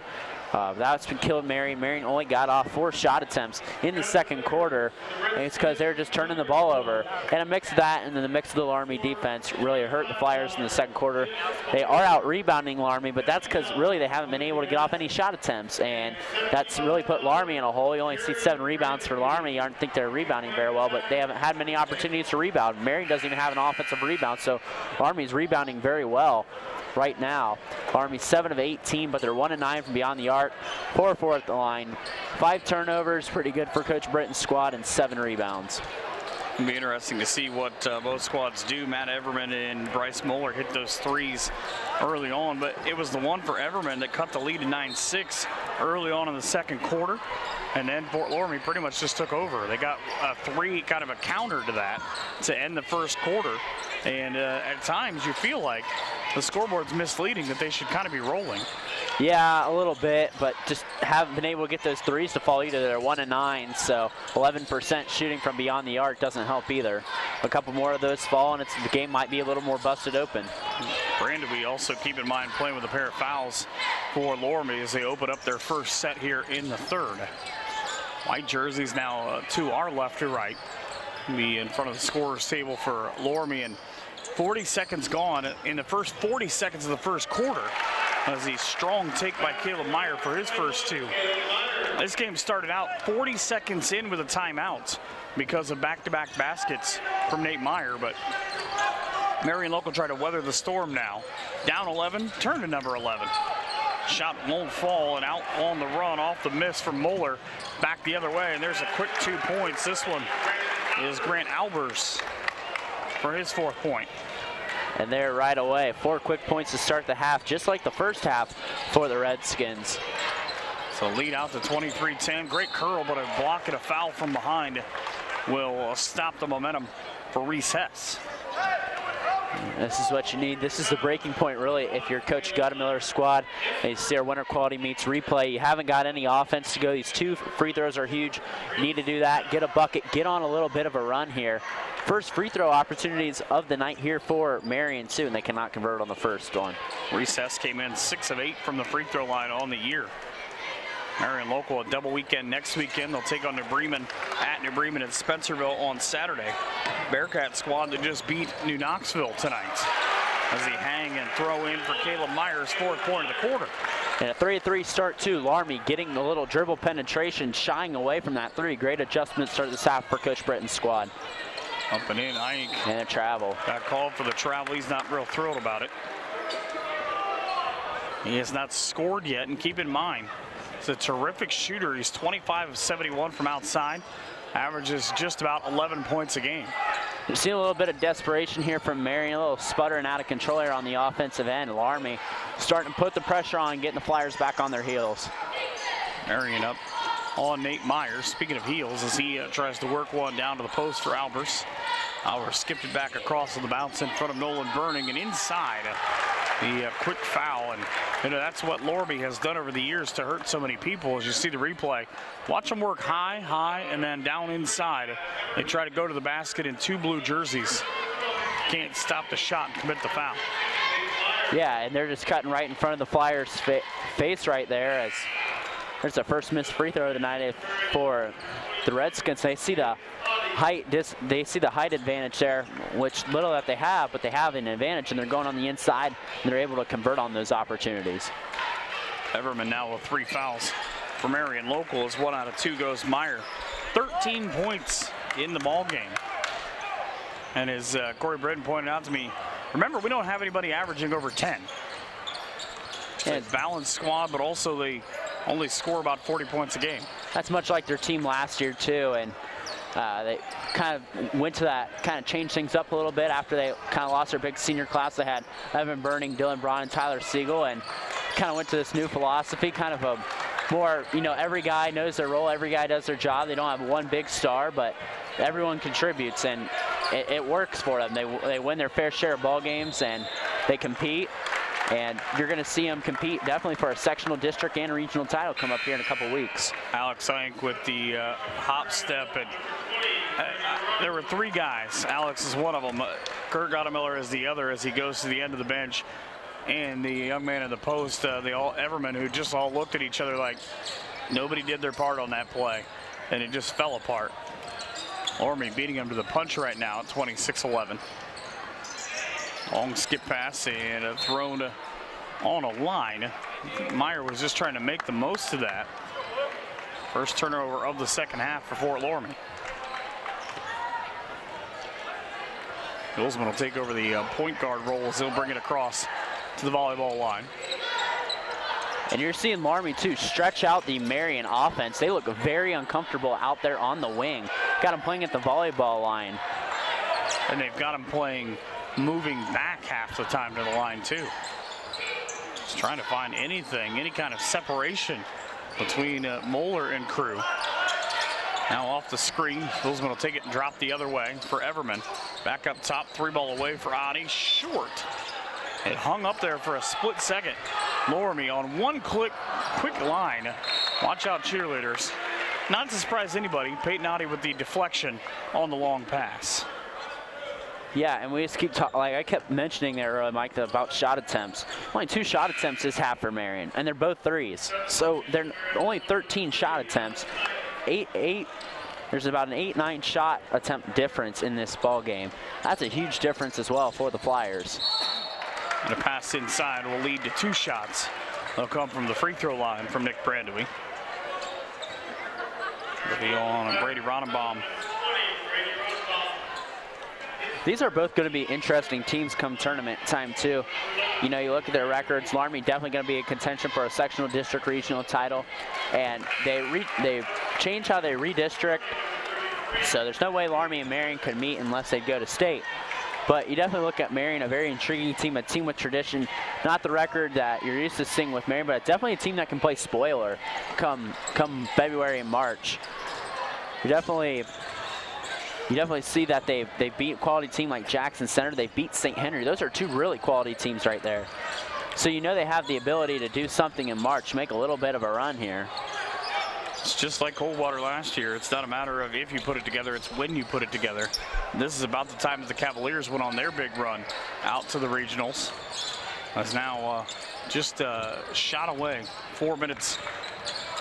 That's been killing Marion. Marion only got off 4 shot attempts in the second quarter, and it's because they're just turning the ball over. And a mix of that and then the mix of the Loramie defense really hurt the Flyers in the second quarter. They are out rebounding Loramie, but that's because really they haven't been able to get off any shot attempts, and that's really put Loramie in a hole. You only see 7 rebounds for Loramie. You don't think they're rebounding very well, but they haven't had many opportunities to rebound. Marion doesn't even have an offensive rebound, so Loramie's rebounding very well right now. Loramie 7 of 18, but they're 1 of 9 from beyond the arc, 4 of 4 at the line, 5 turnovers, pretty good for Coach Britton's squad, and 7 rebounds. It'll be interesting to see what both squads do. Matt Everman and Bryce Moeller hit those threes early on, but it was the one for Everman that cut the lead to 9-6 early on in the second quarter. And then Fort Loramie pretty much just took over. They got a 3, kind of a counter to that, to end the first quarter. And at times you feel like the scoreboard's misleading, that they should kind of be rolling. Yeah, a little bit, but just haven't been able to get those threes to fall either. They're 1 of 9, so 11% shooting from beyond the arc doesn't help either. A couple more of those fall, and the game might be a little more busted open. Brandon, we also keep in mind playing with a pair of fouls for Loramie as they open up their first set here in the third. White jerseys now to our left or right. Be in front of the scorer's table for Loramie, and 40 seconds gone in the first 40 seconds of the first quarter. As a strong take by Caleb Meyer for his first 2. This game started out 40 seconds in with a timeout because of back-to-back baskets from Nate Meyer, but Marion Local tried to weather the storm now. Down 11, turn to number 11. Shot won't fall, and out on the run off the miss from Moeller. Back the other way, and there's a quick 2 points. This one is Grant Albers for his 4th point. And there right away, 4 quick points to start the half, just like the first half for the Redskins. So lead out to 23-10. Great curl, but a block and a foul from behind will stop the momentum for Reese Hess. This is what you need. This is the breaking point, really, if you're Coach Guttemiller's squad. You see our winter quality meets replay. You haven't got any offense to go. These 2 free throws are huge. You need to do that. Get a bucket. Get on a little bit of a run here. First free throw opportunities of the night here for Marion, too, and they cannot convert on the first one. Recess came in 6 of 8 from the free throw line on the year. Marion local a double weekend next weekend. They'll take on New Bremen at New Bremen at Spencerville on Saturday. Bearcat squad that just beat New Knoxville tonight as they hang and throw in for Caleb Myers, 4th point of the quarter. And a 3-3 start too. Loramie getting a little dribble penetration, shying away from that 3. Great adjustment start this half for Coach Britton's squad. Up and in, Ike. And a travel. Got called for the travel. He's not real thrilled about it. He has not scored yet, and keep in mind, he's a terrific shooter. He's 25 of 71 from outside. Averages just about 11 points a game. You're seeing a little bit of desperation here from Marion, a little sputtering out of control here on the offensive end. Loramie starting to put the pressure on, getting the Flyers back on their heels. Marion up on Nate Myers. Speaking of heels, as he tries to work one down to the post for Albers. Albers skipped it back across to the bounce in front of Nolan Burning, and inside the quick foul. And you know, that's what Loramie has done over the years to hurt so many people. As you see the replay, watch them work high, and then down inside. They try to go to the basket in 2 blue jerseys. Can't stop the shot and commit the foul. Yeah, and they're just cutting right in front of the Flyers' face right there, as there's the first missed free throw of the night for the Redskins. They see the height. They see the height advantage there, which little that they have, but they have an advantage, and they're going on the inside, and they're able to convert on those opportunities. Everman now with 3 fouls for Marion local, as 1 out of 2 goes Meyer. 13 points in the ball game. And as Corey Britton pointed out to me, remember, we don't have anybody averaging over 10. It's a balanced squad, but also they only score about 40 points a game. That's much like their team last year too, and they kind of went to that, kind of changed things up a little bit after they kind of lost their big senior class. They had Evan Burning, Dylan Braun, and Tyler Siegel, and kind of went to this new philosophy, kind of a more, you know, every guy knows their role, every guy does their job. They don't have one big star, but everyone contributes, and it works for them. They win their fair share of ball games, and they compete. And you're going to see them compete definitely for a sectional district and regional title come up here in a couple weeks. Alex Ink with the hop step. And there were 3 guys. Alex is one of them. Kurt Guttemiller is the other as he goes to the end of the bench. And the young man in the post, Everman, who just all looked at each other like nobody did their part on that play. And it just fell apart. Loramie beating him to the punch right now at 26-11. Long skip pass and thrown on a line. Meyer was just trying to make the most of that. First turnover of the second half for Fort Loramie. Gilsman will take over the point guard role as he'll bring it across to the volleyball line. And you're seeing Loramie too stretch out the Marion offense. They look very uncomfortable out there on the wing. Got them playing at the volleyball line. And they've got them playing moving back half the time to the line too. Just trying to find anything, any kind of separation between Moeller and crew. Now off the screen, Gilsman will take it and drop the other way for Everman. Back up top, 3-ball away for Adi, short. It hung up there for a split second. Loramie on one quick line. Watch out, cheerleaders. Not to surprise anybody, Peyton Adi with the deflection on the long pass. Yeah, and we just keep talking, like I kept mentioning there earlier, Mike, about shot attempts. Only 2 shot attempts this half for Marion, and they're both threes. So they're only 13 shot attempts. There's about an 8-9 shot attempt difference in this ball game. That's a huge difference as well for the Flyers. And a pass inside will lead to 2 shots. They'll come from the free throw line from Nick Brandewy. It'll be on Brady Ronenbaum. These are both going to be interesting teams come tournament time too. You know, you look at their records, Loramie definitely going to be in contention for a sectional district regional title. And they changed how they redistrict. So there's no way Loramie and Marion could meet unless they go to state. But you definitely look at Marion, a very intriguing team, a team with tradition. Not the record that you're used to seeing with Marion, but definitely a team that can play spoiler come February and March. You're definitely you definitely see that they beat a quality team like Jackson Center. They beat St. Henry. Those are two really quality teams right there. So you know they have the ability to do something in March, make a little bit of a run here. It's just like Coldwater last year. It's not a matter of if you put it together, it's when you put it together. This is about the time that the Cavaliers went on their big run out to the regionals. That's now just a shot away, 4 minutes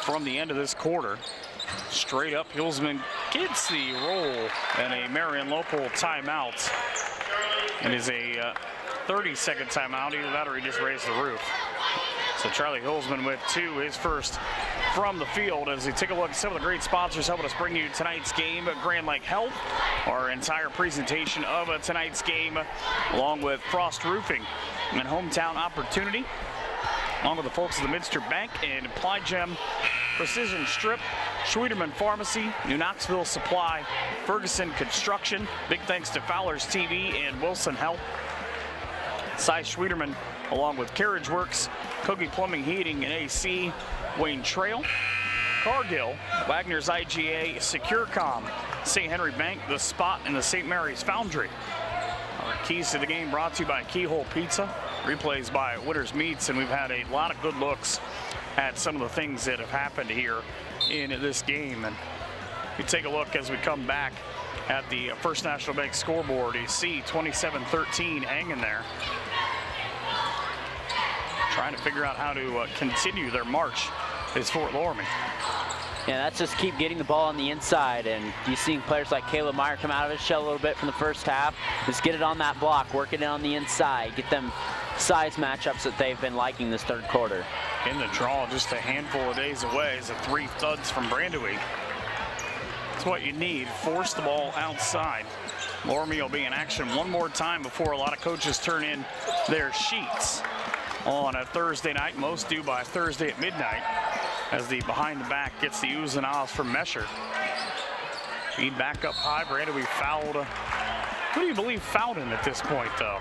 from the end of this quarter. Straight up, Hillsman gets the roll and a Marion local timeout. It is a 30-second timeout. Either that or he just raised the roof. So Charlie Hillsman with 2, his first from the field, as we take a look at some of the great sponsors helping us bring you tonight's game. Grand Lake Health, our entire presentation of tonight's game, along with Frost Roofing and Hometown Opportunity, along with the folks of the Minster Bank and Applied Gem, Precision Strip, Schwederman Pharmacy, New Knoxville Supply, Ferguson Construction. Big thanks to Fowler's TV and Wilson Health. Cy Schwederman, along with Carriage Works, Kogi Plumbing, Heating, and AC, Wayne Trail, Cargill, Wagner's IGA, SecureCom, St. Henry Bank, The Spot, and the St. Mary's Foundry. Our keys to the game brought to you by Keyhole Pizza, replays by Witters Meats, and we've had a lot of good looks at some of the things that have happened here in this game. And you take a look as we come back at the First National Bank scoreboard. You see 27-13 hanging there, trying to figure out how to continue their march is Fort Loramie. Yeah, that's just keep getting the ball on the inside, and you see players like Caleb Meyer come out of his shell a little bit from the first half. Just get it on that block, work it on the inside, get them size matchups that they've been liking this third quarter. In the draw, just a handful of days away, is 3 thuds from Brandewie. That's what you need. Force the ball outside. Loramie will be in action one more time before a lot of coaches turn in their sheets on a Thursday night. Most do by Thursday at midnight, as the behind the back gets the oohs and ahs from Mesher. Feed back up high. Brandewie fouled. Who do you believe fouled him at this point, though?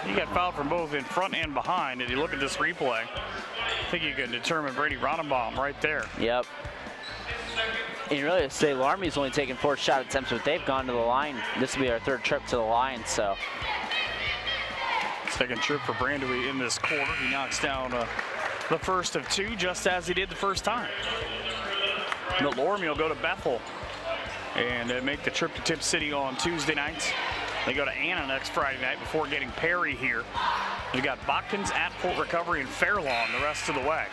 He got fouled from both in front and behind. If you look at this replay, I think you can determine Brady Ronenbaum right there. Yep. And really, say Loramie's only taken 4 shot attempts, but they've gone to the line. This will be our 3rd trip to the line, so. Second trip for Brandewie in this quarter. He knocks down the first of 2, just as he did the first time. But Loramie will go to Bethel and make the trip to Tip City on Tuesday nights. They go to Anna next Friday night before getting Perry here. We've got Botkins at Fort Recovery and Fairlawn the rest of the way.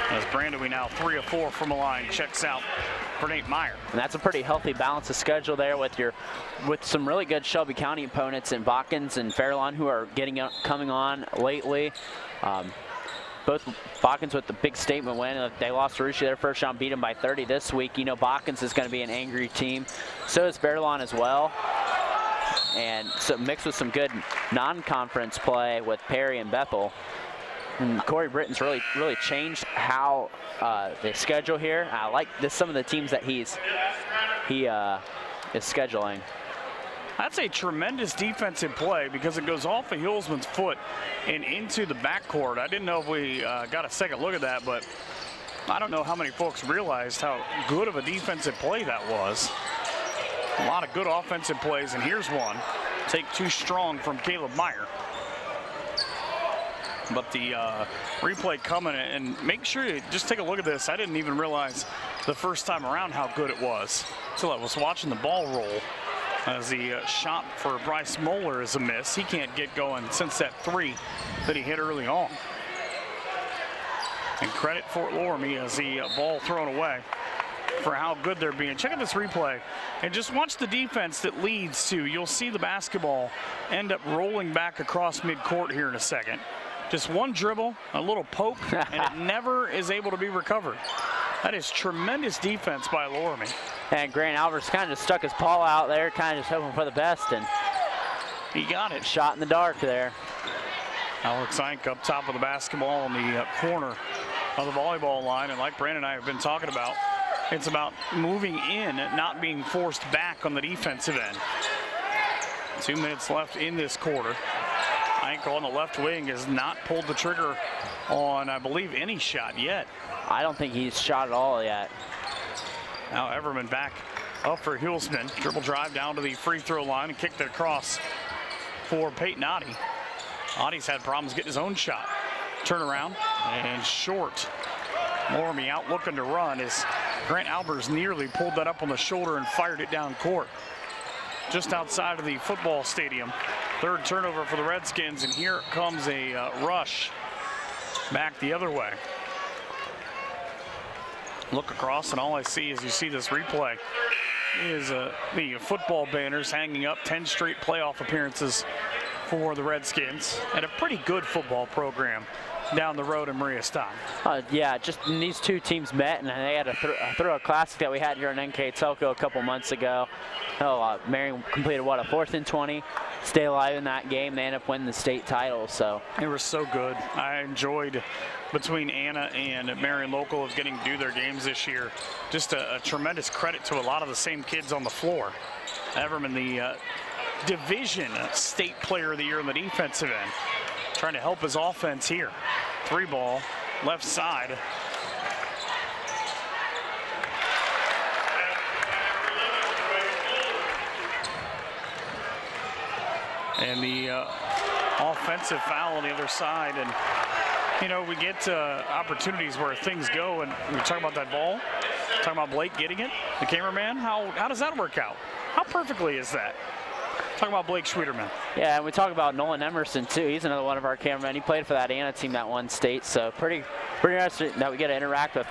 As Brandewie now 3 of 4 from the line, checks out for Nate Meyer. And that's a pretty healthy balance of schedule there with some really good Shelby County opponents in Botkins and Fairlawn, who are coming on lately. Both Botkins with the big statement win. They lost to Russia their first round, beat them by 30 this week. You know Botkins is going to be an angry team. So is Fairlawn as well. And so mixed with some good non-conference play with Perry and Bethel. And Corey Britton's really changed how they schedule here. I like some of the teams that he is scheduling. That's a tremendous defensive play because it goes off of Hillsman's foot and into the backcourt. I didn't know if we got a second look at that, but I don't know how many folks realized how good of a defensive play that was. A lot of good offensive plays, and here's one. Take 2 strong from Caleb Meyer. But the replay coming, and make sure you just take a look at this. I didn't even realize the first time around how good it was until I was watching the ball roll, as the shot for Bryce Moeller is a miss. He can't get going since that 3 that he hit early on. And credit Fort Loramie as the ball thrown away for how good they're being. Check out this replay and just watch the defense that leads to. You'll see the basketball end up rolling back across midcourt here in a second. Just one dribble, a little poke, and it never is able to be recovered. That is tremendous defense by Loramie. And Grant Alvarez kind of just stuck his paw out there, kind of just hoping for the best, and he got it. Shot in the dark there. Alex Ink up top of the basketball in the corner of the volleyball line, and like Brandon and I have been talking about, it's about moving in, not being forced back on the defensive end. 2 minutes left in this quarter. Ink on the left wing has not pulled the trigger on, I believe, any shot yet. I don't think he's shot at all yet. Now Everman back up for Hulsman. Dribble drive down to the free throw line and kicked it across for Peyton Oddie. Oddie's had problems getting his own shot. Turnaround and short. Loramie out looking to run as Grant Albers nearly pulled that up on the shoulder and fired it down court. Just outside of the football stadium. Third turnover for the Redskins, and here comes a rush back the other way. Look across, and all I see as you see this replay is the football banners hanging up. 10 straight playoff appearances for the Redskins, and a pretty good football program down the road in Maria Stein. Yeah, just these two teams met, and they had a throw classic that we had here in NKTelco a couple months ago. Marion completed, what, a 4th and 20? Stay alive in that game. They end up winning the state title. So it was so good. I enjoyed, between Anna and Marion Local, of getting to do their games this year. Just a tremendous credit to a lot of the same kids on the floor. Everman, the Division State Player of the Year in the defensive end, trying to help his offense here. 3 ball, left side. And the offensive foul on the other side. And, you know, we get opportunities where things go, and we talk about that ball, talking about Blake getting it, the cameraman. How does that work out? How perfectly is that? Talking about Blake Schwederman. Yeah, and we talk about Nolan Emerson, too. He's another one of our cameramen. He played for that Anna team that won state, so pretty interesting that we get to interact with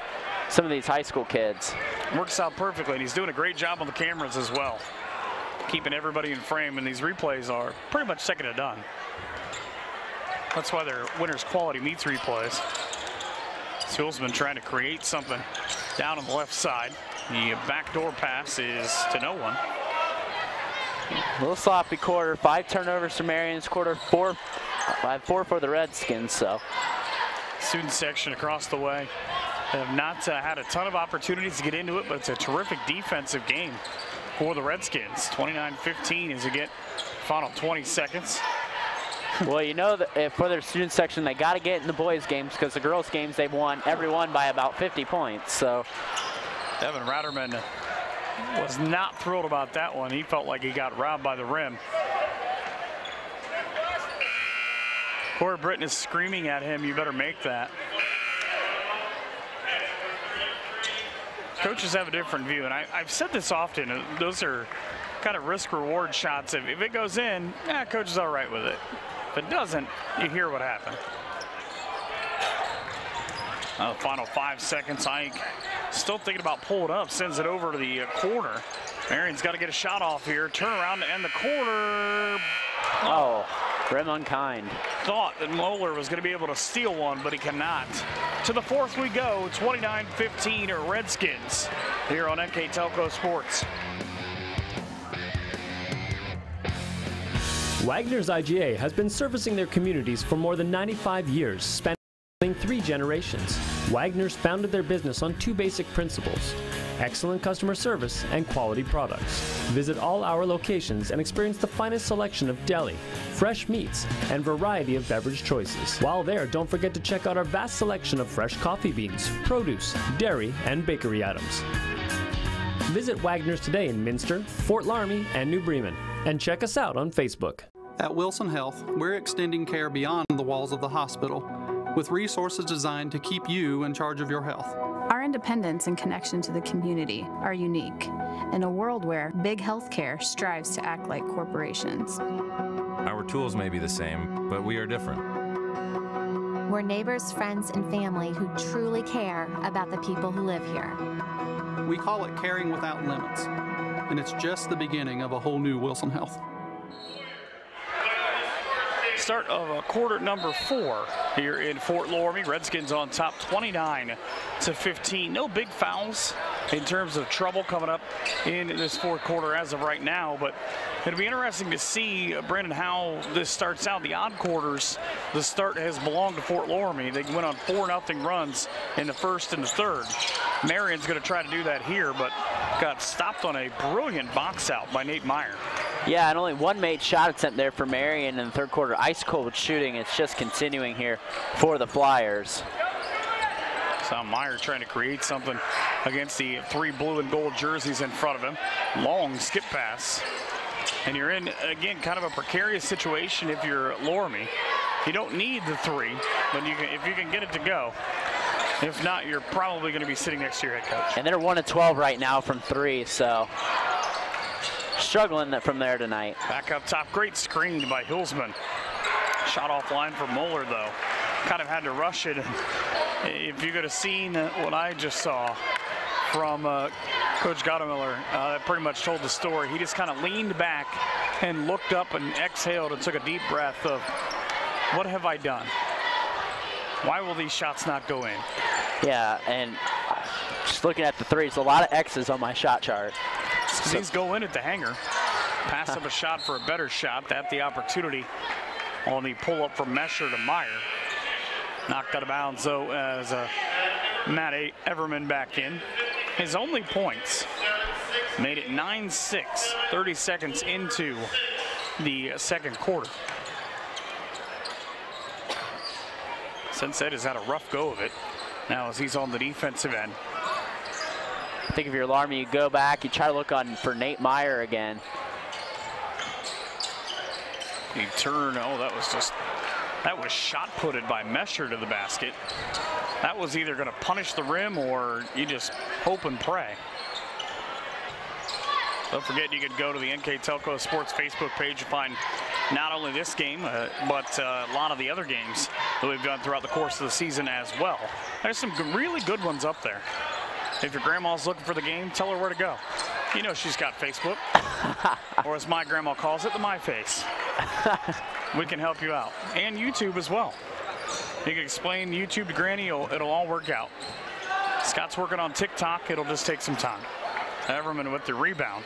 some of these high school kids. Works out perfectly, and he's doing a great job on the cameras as well, keeping everybody in frame, and these replays are pretty much second to none. That's why they're winners quality meets replays. Hulsman trying to create something down on the left side. The backdoor pass is to no one. A little sloppy quarter. 5 turnovers for Marion's quarter. 4 for the Redskins. So student section across the way have not had a ton of opportunities to get into it, but it's a terrific defensive game for the Redskins. 29-15 as you get final 20 seconds. Well, you know that for their student section, they got to get in the boys' games, because the girls' games they've won every one by about 50 points. So Evan Ratterman was not thrilled about that one. He felt like he got robbed by the rim. Corey Britton is screaming at him, "You better make that." Coaches have a different view, and I've said this often. Those are kind of risk-reward shots. If it goes in, coach is all right with it. If it doesn't, you hear what happened. Final 5 seconds. Ike still thinking about pulling up, sends it over to the corner. Marion's got to get a shot off here. Turn around to end the corner. Oh, rim unkind. Thought that Moeller was going to be able to steal one, but he cannot. To the fourth we go. 29-15 Redskins here on NKTelco Sports. Wagner's IGA has been servicing their communities for more than 95 years, spanning 3 generations. Wagner's founded their business on 2 basic principles: excellent customer service and quality products. Visit all our locations and experience the finest selection of deli, fresh meats, and variety of beverage choices. While there, don't forget to check out our vast selection of fresh coffee beans, produce, dairy, and bakery items. Visit Wagner's today in Minster, Fort Loramie, and New Bremen, and check us out on Facebook. At Wilson Health, we're extending care beyond the walls of the hospital, with resources designed to keep you in charge of your health. Our independence and connection to the community are unique in a world where big healthcare strives to act like corporations. Our tools may be the same, but we are different. We're neighbors, friends, and family who truly care about the people who live here. We call it caring without limits, and it's just the beginning of a whole new Wilson Health. Start of quarter number 4 here in Fort Loramie. Redskins on top 29-15. No big fouls in terms of trouble coming up in this fourth quarter as of right now, but it'll be interesting to see, Brandon, how this starts out. The odd quarters, the start has belonged to Fort Loramie. They went on 4-0 runs in the first and the third. Marion's going to try to do that here, but got stopped on a brilliant box out by Nate Meyer. Yeah, and only 1 made shot attempt there for Marion in the third quarter. Ice cold shooting. It's just continuing here for the Flyers. So Meyer trying to create something against the 3 blue and gold jerseys in front of him. Long skip pass. And you're in, again, kind of a precarious situation if you're Loramie. You don't need the 3, but if you can get it to go. If not, you're probably going to be sitting next to your head coach. And they're 1 of 12 right now from 3, so struggling from there tonight. Back up top, great screen by Hilsman. Shot offline for Moeller, though. Kind of had to rush it. If you could have seen what I just saw from Coach Gottemiller, that pretty much told the story. He just kind of leaned back and looked up and exhaled and took a deep breath of, what have I done? Why will these shots not go in? Yeah, and just looking at the threes, a lot of X's on my shot chart. So these go in at the hanger. Pass up a shot for a better shot. That the opportunity on the pull-up from Mesher to Meyer. Knocked out of bounds, though, as Matt Everman back in. His only points made it 9-6, 30 seconds into the second quarter. Sunset has had a rough go of it now as he's on the defensive end. I think if you're Loramie, you go back, you try to look on for Nate Meyer again. He turned, that was shot putted by Mesher to the basket. That was either going to punish the rim or you just hope and pray. Don't forget, you could go to the NKTelco Sports Facebook page to find not only this game, but a lot of the other games that we've done throughout the course of the season as well. There's some really good ones up there. If your grandma's looking for the game, tell her where to go. You know she's got Facebook, or as my grandma calls it, the My Face. We can help you out. And YouTube as well. You can explain YouTube to Granny, it'll all work out. Scott's working on TikTok, it'll just take some time. Everman with the rebound.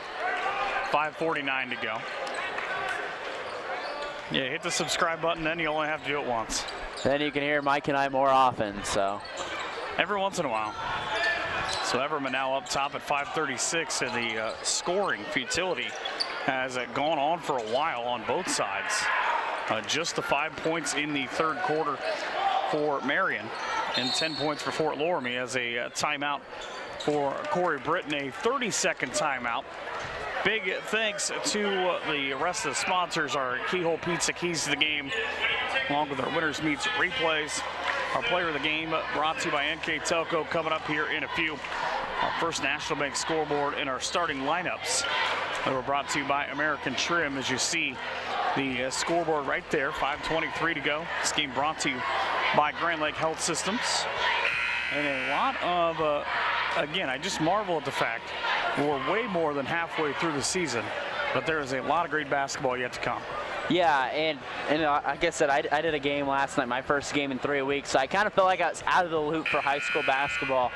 5:49 to go. Yeah, hit the subscribe button, then you only have to do it once. Then you can hear Mike and I more often, so. Every once in a while. So Everman now up top at 5:36, and the scoring futility has gone on for a while on both sides. Just the 5 points in the third quarter for Marion, and 10 points for Fort Loramie as a timeout for Corey Britton, a 30-second timeout. Big thanks to the rest of the sponsors, our Keyhole Pizza Keys to the Game, along with our Winners Meets Replays. Our player of the game brought to you by NKTelco coming up here in a few. Our First National Bank scoreboard and our starting lineups that were brought to you by American Trim. As you see the scoreboard right there, 5:23 to go. This game brought to you by Grand Lake Health Systems. And a lot of, again, I just marvel at the fact we're way more than halfway through the season, but there is a lot of great basketball yet to come. Yeah, and like I said, I did a game last night, my first game in 3 weeks, so I kind of felt like I was out of the loop for high school basketball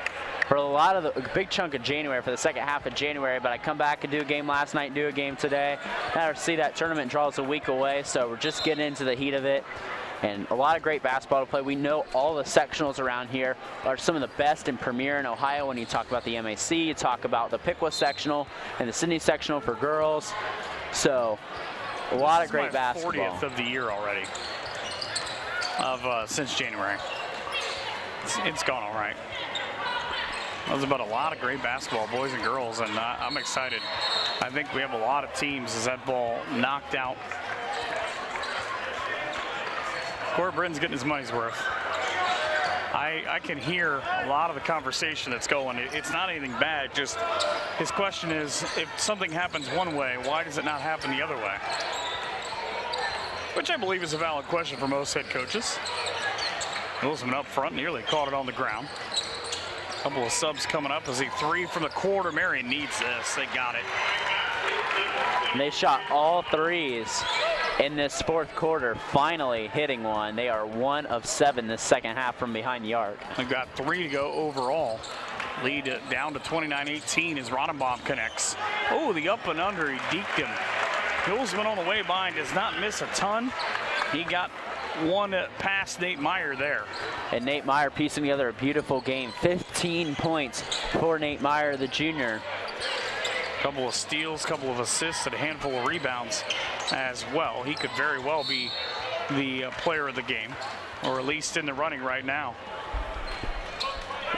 for a big chunk of January, for the second half of January, but I come back and do a game last night, do a game today. Now see that tournament draws a week away, so we're just getting into the heat of it. And a lot of great basketball to play. We know all the sectionals around here are some of the best in Premier in Ohio. When you talk about the MAC, you talk about the Piqua sectional and the Sydney sectional for girls. So a lot of great basketball. 40th of the year already, since January. It's gone all right. That was about a lot of great basketball, boys and girls, and I'm excited. I think we have a lot of teams as that ball knocked out. Corey Britton's getting his money's worth. I can hear a lot of the conversation that's going. It's not anything bad, just his question is, if something happens one way, why does it not happen the other way? Which I believe is a valid question for most head coaches. Wilson up front, nearly caught it on the ground. Couple of subs coming up as a 3 from the quarter. Marion needs this, they got it. And they shot all threes in this fourth quarter, finally hitting one. They are 1 of 7 this second half from behind the arc. They've got 3 to go overall. Lead down to 29-18 as Rottenbaum connects. Oh, the up and under, he deked him. Hilsman on the way by and does not miss a ton. He got one past Nate Meyer there. And Nate Meyer piecing together a beautiful game. 15 points for Nate Meyer, the junior. Couple of steals, couple of assists, and a handful of rebounds as well. He could very well be the player of the game, or at least in the running right now.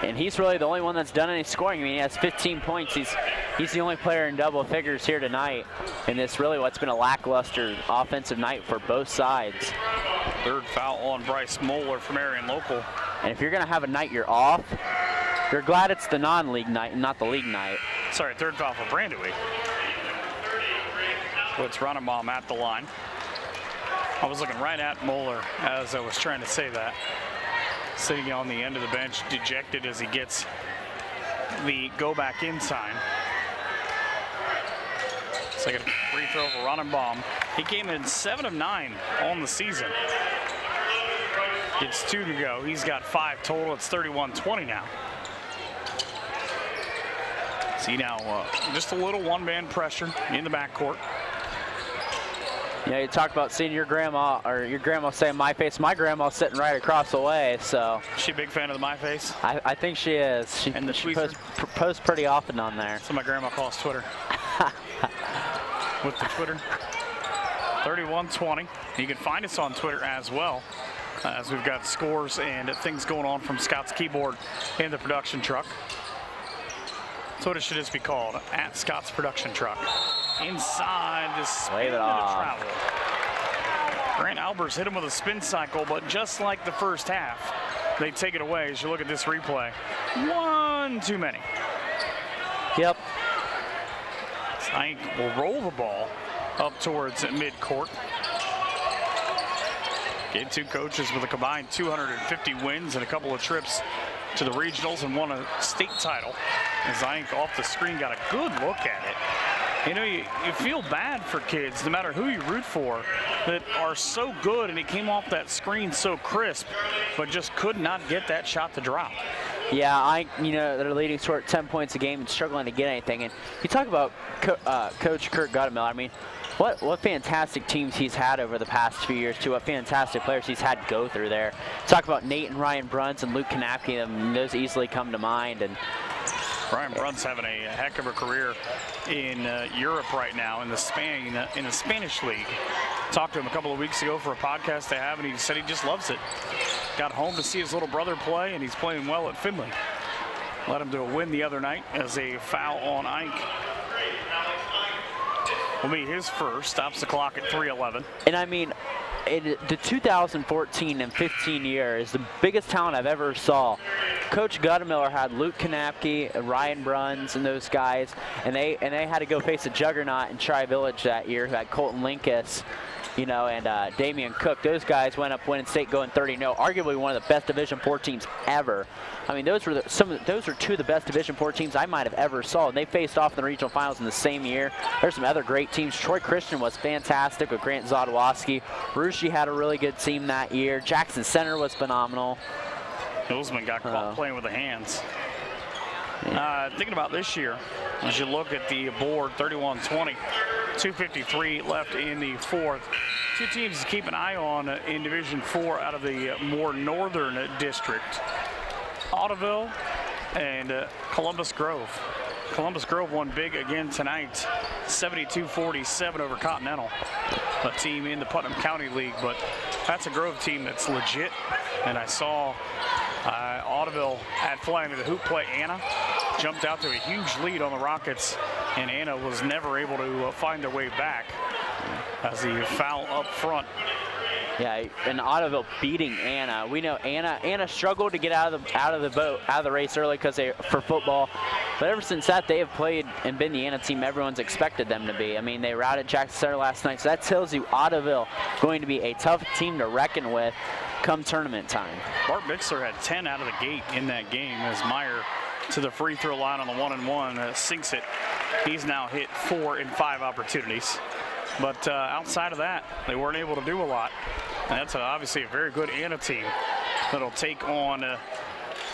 And he's really the only one that's done any scoring. I mean, he has 15 points. He's the only player in double figures here tonight in this really what's been a lackluster offensive night for both sides. Third foul on Bryce Moeller for Marion Local. And if you're going to have a night you're off, you're glad it's the non-league night and not the league night. Sorry, third foul for Brandewie. So it's Ronenbaum at the line. I was looking right at Moeller as I was trying to say that. Sitting on the end of the bench, dejected as he gets the go back in sign. Second free throw for Ronenbaum. He came in 7 of 9 on the season. It's 2 to go. He's got 5 total. It's 31-20 now. See now, just a little one-man pressure in the backcourt. Yeah, you talk about seeing your grandma, or your grandma saying my face. My grandma's sitting right across the way, so. Is she a big fan of the my face? I think she is. She posts pretty often on there. So my grandma calls Twitter. With the Twitter. 31-20. You can find us on Twitter as well, as we've got scores and things going on from Scott's Keyboard in the production truck. That's what it should just be called, at Scott's Production Truck. Inside the spin and the travel. Grant Albers hit him with a spin cycle, but just like the first half, they take it away as you look at this replay. One too many. Yep. Ike will roll the ball up towards midcourt. Gave 2 coaches with a combined 250 wins and a couple of trips to the regionals and won a state title. As Ike off the screen got a good look at it. You know, you feel bad for kids, no matter who you root for, that are so good, and he came off that screen so crisp, but just could not get that shot to drop. Yeah, they're leading scorer 10 points a game and struggling to get anything. And you talk about Coach Kurt Guttemiller. I mean, what fantastic teams he's had over the past few years, too. What fantastic players he's had go through there. Talk about Nate and Ryan Bruns and Luke Kanapke. Those easily come to mind. And Ryan Bruns having a heck of a career in Europe right now in the Spanish league. Talked to him a couple of weeks ago for a podcast they have, and he said he just loves it. Got home to see his little brother play, and he's playing well at Finley. Led him to a win the other night as a foul on Ike. Will be his first. Stops the clock at 3:11. And I mean, the 2014 and 15 year is the biggest talent I've ever saw. Coach Guttemiller had Luke Kanapke, Ryan Bruns, and those guys, and they had to go face a juggernaut in Tri-Village that year who had Colton Linkus, and Damian Cook. Those guys went up winning state, going 30-0. Arguably one of the best Division IV teams ever. I mean, those were 2 of the best Division IV teams I might have ever saw. And they faced off in the regional finals in the same year. There's some other great teams. Troy Christian was fantastic with Grant Zadwoski. Russia had a really good team that year. Jackson Center was phenomenal. Hillsman got caught playing with the hands. Thinking about this year, as you look at the board, 31-20, 2:53 left in the fourth. 2 teams to keep an eye on in Division IV out of the more northern district. Ottoville and Columbus Grove. Columbus Grove won big again tonight, 72-47 over Continental, a team in the Putnam County League, but that's a Grove team that's legit. And I saw Ottoville at flying to the hoop play. Anna jumped out to a huge lead on the Rockets, and Anna was never able to find their way back as the foul up front. Yeah, and Ottoville beating Anna. We know Anna struggled to get out of the race early for football, but ever since that they have played and been the Anna team everyone's expected them to be. I mean, they routed Jackson Center last night, so that tells you Ottoville going to be a tough team to reckon with come tournament time. Bart Bixler had 10 out of the gate in that game as Meyer to the free throw line on the 1-and-1 sinks it. He's now hit 4 in 5 opportunities. But outside of that, they weren't able to do a lot. And that's obviously a very good Anna team that'll take on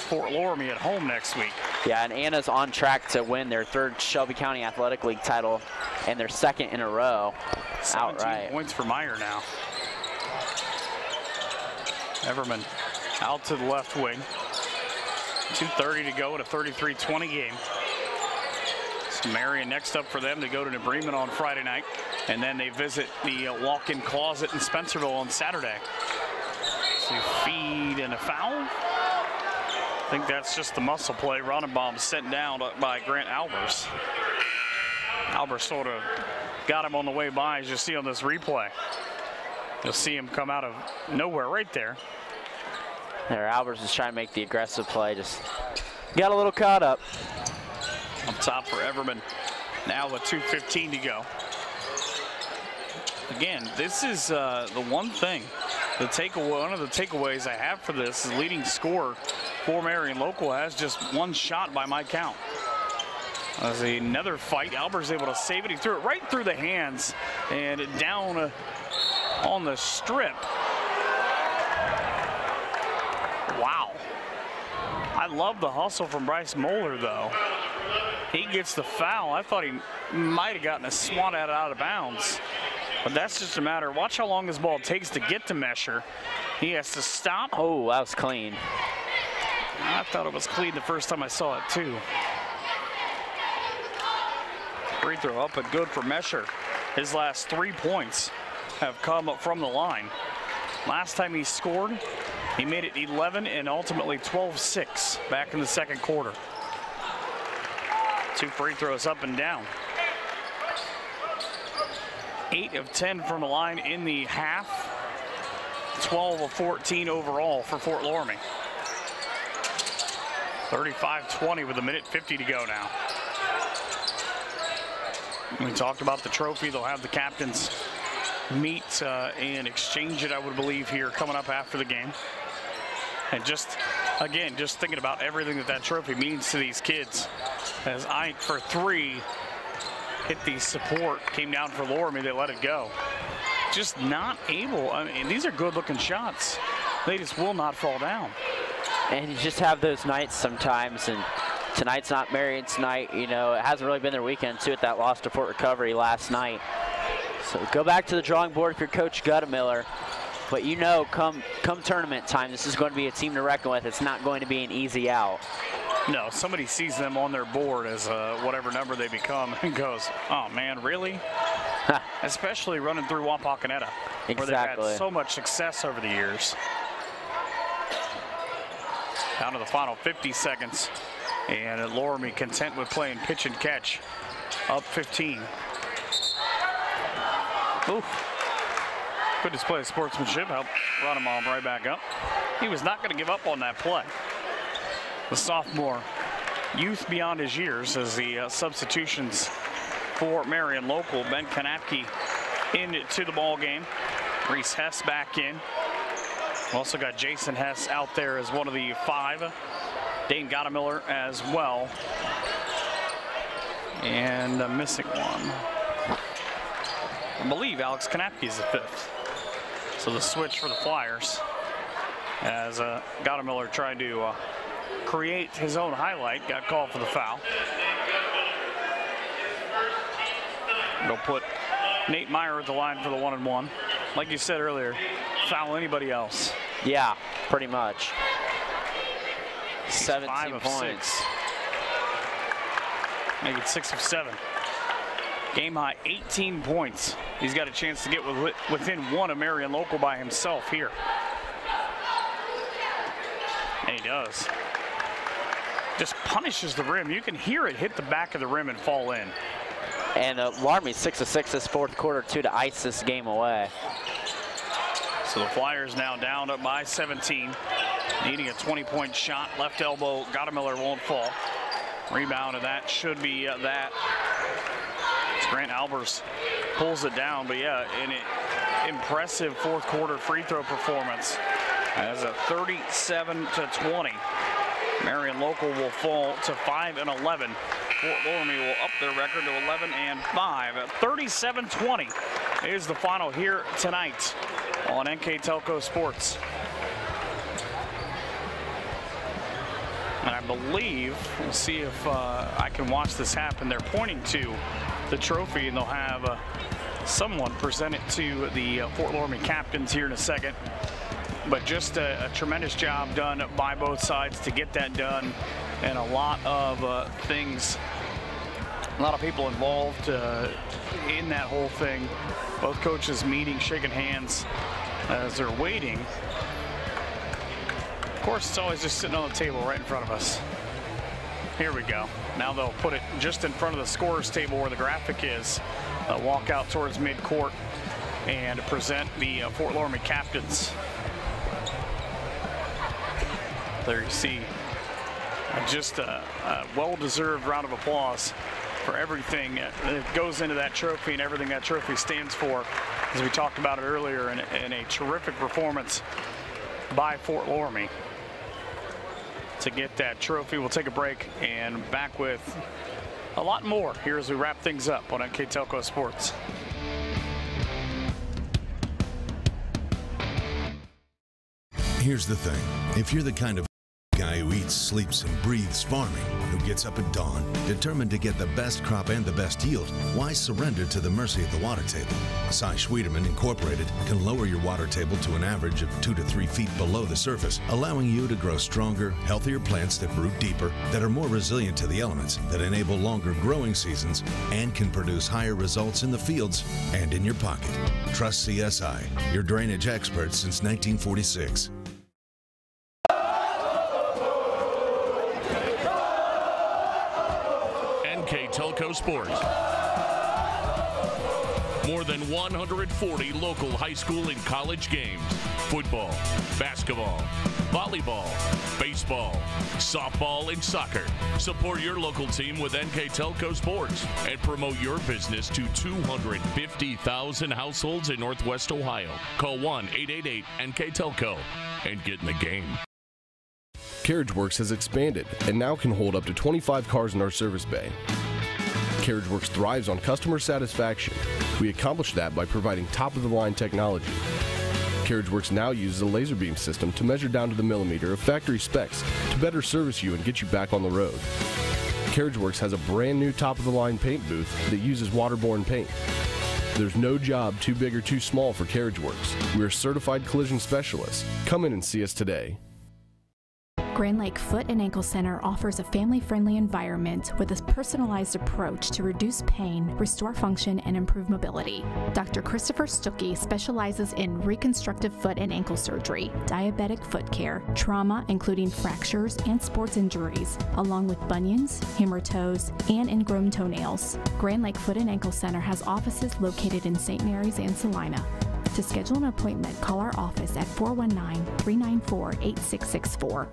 Fort Loramie at home next week. Yeah, and Anna's on track to win their 3rd Shelby County Athletic League title and their 2nd in a row 17 outright. Points for Meyer now. Everman out to the left wing. 2:30 to go in a 33-20 game. So Marion next up for them to go to New Bremen on Friday night. And then they visit the walk-in closet in Spencerville on Saturday. So feed and a foul. think that's just the muscle play. Ronenbaum sent down by Grant Albers. Albers sort of got him on the way by, as you see on this replay. You'll see him come out of nowhere right there. There, Albers is trying to make the aggressive play, just got a little caught up. Up top for Everman, now with 2:15 to go. Again, this is the one thing, one of the takeaways I have for this is leading scorer for Marion Local has just one shot by my count. As another fight, Albers able to save it. He threw it right through the hands and down on the strip. Wow. I love the hustle from Bryce Moeller, though. He gets the foul. I thought he might have gotten a swat at it out of bounds. But that's just a matter. Watch how long this ball takes to get to Mesher. He has to stop. Oh, that was clean. I thought it was clean the first time I saw it, too. Free throw up and good for Mesher. His last 3 points have come up from the line. Last time he scored, he made it 11 and ultimately 12-6 back in the second quarter. 2 free throws up and down. 8 of 10 from the line in the half. 12 of 14 overall for Fort Loramie. 35-20 with 1:50 to go now. We talked about the trophy. They'll have the captains meet and exchange it, I would believe, here coming up after the game. And just, again, just thinking about everything that trophy means to these kids. As Ike for 3 hit the support, came down for Loramie, they let it go. Just not able, I mean, these are good-looking shots. They just will not fall down. And you just have those nights sometimes, and tonight's not Marion's night. You know, it hasn't really been their weekend, too, with that loss to Fort Recovery last night. So go back to the drawing board if you're Coach Guttemiller. But you know, come tournament time, this is going to be a team to reckon with. It's not going to be an easy out. No, somebody sees them on their board as whatever number they become and goes, oh, man, really? Especially running through Wapakoneta, where they've had so much success over the years. Down to the final 50 seconds. And Loramie content with playing pitch and catch. Up 15. Oof. Good display of sportsmanship. Helped Ronenbaum right back up. He was not going to give up on that play. The sophomore, youth beyond his years, as the substitutions for Marion Local. Ben Kanapke into the ball game. Reese Hess back in. Also got Jason Hess out there as one of the 5. Dane Gottemiller as well. And missing one. I believe Alex Kanapke is the 5th. So the switch for the Flyers as Gottemiller tried to create his own highlight, got called for the foul. They'll put Nate Meyer at the line for the 1-and-1. Like you said earlier, foul anybody else. Yeah, pretty much. 17 points. 6. Make it 6 of 7. Game high 18 points. He's got a chance to get within 1 of Marion Local by himself here. And he does. Just punishes the rim. You can hear it hit the back of the rim and fall in. And Loramie 6 of 6 this fourth quarter, too, to ice this game away. So the Flyers now down up by 17. Needing a 20-point shot. Left elbow, Gottemiller won't fall. Rebound, and that should be that. Grant Albers pulls it down, but yeah, an impressive fourth quarter free throw performance. As a 37-20. Marion Local will fall to 5-11. Fort Loramie will up their record to 11-5. 37-20 is the final here tonight on NKTelco Sports. And I believe, we'll see if I can watch this happen. They're pointing to the trophy, and they'll have someone present it to the Fort Loramie captains here in a second. But just a tremendous job done by both sides to get that done, and a lot of things, a lot of people involved in that whole thing. Both coaches meeting, shaking hands as they're waiting course, it's always just sitting on the table right in front of us. Here we go. Now they'll put it just in front of the scorer's table where the graphic is. They'll walk out towards midcourt and present the Fort Loramie captains. There you see just a well-deserved round of applause for everything that goes into that trophy and everything that trophy stands for. As we talked about it earlier, in a terrific performance by Fort Loramie to get that trophy. We'll take a break and back with a lot more here as we wrap things up on NKTelco Sports. Here's the thing. If you're the kind of guy who eats, sleeps, and breathes farming, who gets up at dawn, determined to get the best crop and the best yield, why surrender to the mercy of the water table? Cy Schwieterman Incorporated can lower your water table to an average of 2 to 3 feet below the surface, allowing you to grow stronger, healthier plants that root deeper, that are more resilient to the elements, that enable longer growing seasons, and can produce higher results in the fields and in your pocket. Trust CSI, your drainage experts since 1946. NKTelco Sports. More than 140 local high school and college games. Football, basketball, volleyball, baseball, softball, and soccer. Support your local team with NKTelco Sports and promote your business to 250,000 households in Northwest Ohio. Call 1-888-NKTelco and get in the game. CarriageWorks has expanded and now can hold up to 25 cars in our service bay. CarriageWorks thrives on customer satisfaction. We accomplish that by providing top-of-the-line technology. CarriageWorks now uses a laser beam system to measure down to the millimeter of factory specs to better service you and get you back on the road. CarriageWorks has a brand new top-of-the-line paint booth that uses waterborne paint. There's no job too big or too small for CarriageWorks. We're certified collision specialists. Come in and see us today. Grand Lake Foot and Ankle Center offers a family-friendly environment with a personalized approach to reduce pain, restore function, and improve mobility. Dr. Christopher Stuckey specializes in reconstructive foot and ankle surgery, diabetic foot care, trauma including fractures and sports injuries, along with bunions, hammer toes, and ingrown toenails. Grand Lake Foot and Ankle Center has offices located in St. Mary's and Salina. To schedule an appointment, call our office at 419-394-8664.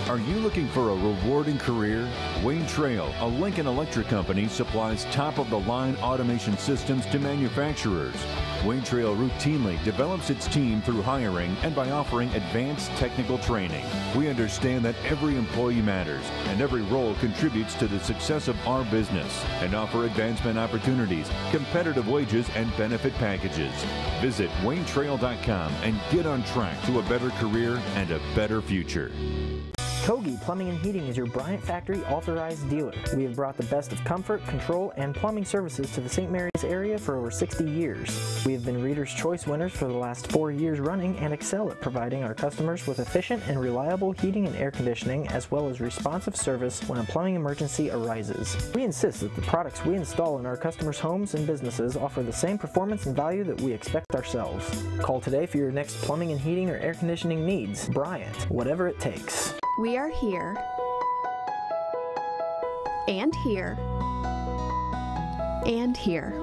Are you looking for a rewarding career? Wayne Trail, a Lincoln Electric company, supplies top-of-the-line automation systems to manufacturers. Wayne Trail routinely develops its team through hiring and by offering advanced technical training. We understand that every employee matters and every role contributes to the success of our business and offer advancement opportunities, competitive wages, and benefit packages. Visit WayneTrail.com and get on track to a better career and a better future. Kogi Plumbing and Heating is your Bryant Factory authorized dealer. We have brought the best of comfort, control, and plumbing services to the St. Mary's area for over 60 years. We have been Reader's Choice winners for the last 4 years running and excel at providing our customers with efficient and reliable heating and air conditioning, as well as responsive service when a plumbing emergency arises. We insist that the products we install in our customers' homes and businesses offer the same performance and value that we expect ourselves. Call today for your next plumbing and heating or air conditioning needs. Bryant, whatever it takes. We are here, and here, and here.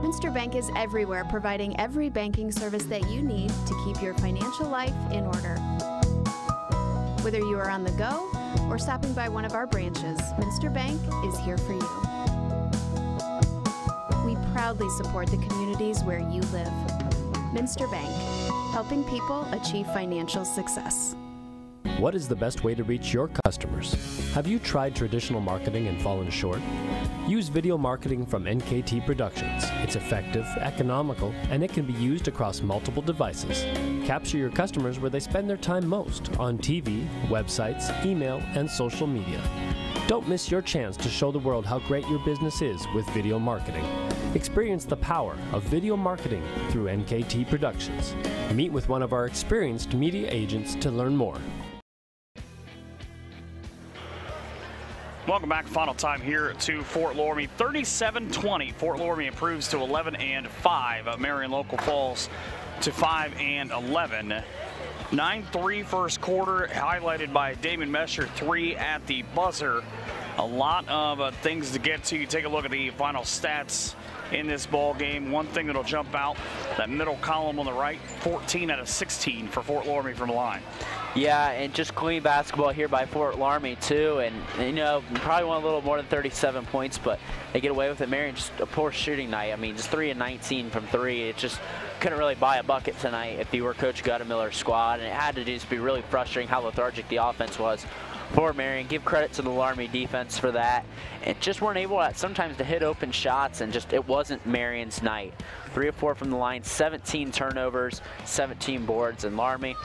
Minster Bank is everywhere, providing every banking service that you need to keep your financial life in order. Whether you are on the go or stopping by one of our branches, Minster Bank is here for you. We proudly support the communities where you live. Minster Bank, helping people achieve financial success. What is the best way to reach your customers? Have you tried traditional marketing and fallen short? Use video marketing from NKT Productions. It's effective, economical, and it can be used across multiple devices. Capture your customers where they spend their time most, on TV, websites, email, and social media. Don't miss your chance to show the world how great your business is with video marketing. Experience the power of video marketing through NKT Productions. Meet with one of our experienced media agents to learn more. Welcome back. Final time here to Fort Loramie. 37-20. Fort Loramie improves to 11-5. Marion local falls to 5-11. 9-3 first quarter, highlighted by Damon Mesher, 3 at the buzzer. A lot of things to get to. You take a look at the final stats in this ball game. One thing that'll jump out, that middle column on the right, 14 out of 16 for Fort Loramie from the line. Yeah, and just clean basketball here by Fort Loramie too, and you know, probably want a little more than 37 points, but they get away with it. Marion, just a poor shooting night. I mean, just 3 of 19 from 3. It just couldn't really buy a bucket tonight if you were Coach Guttemiller's squad, and it had to just be really frustrating how lethargic the offense was for Marion. Give credit to the Loramie defense for that, and just weren't able sometimes to hit open shots, and just it wasn't Marion's night. 3 of 4 from the line, 17 turnovers, 17 boards, and Loramie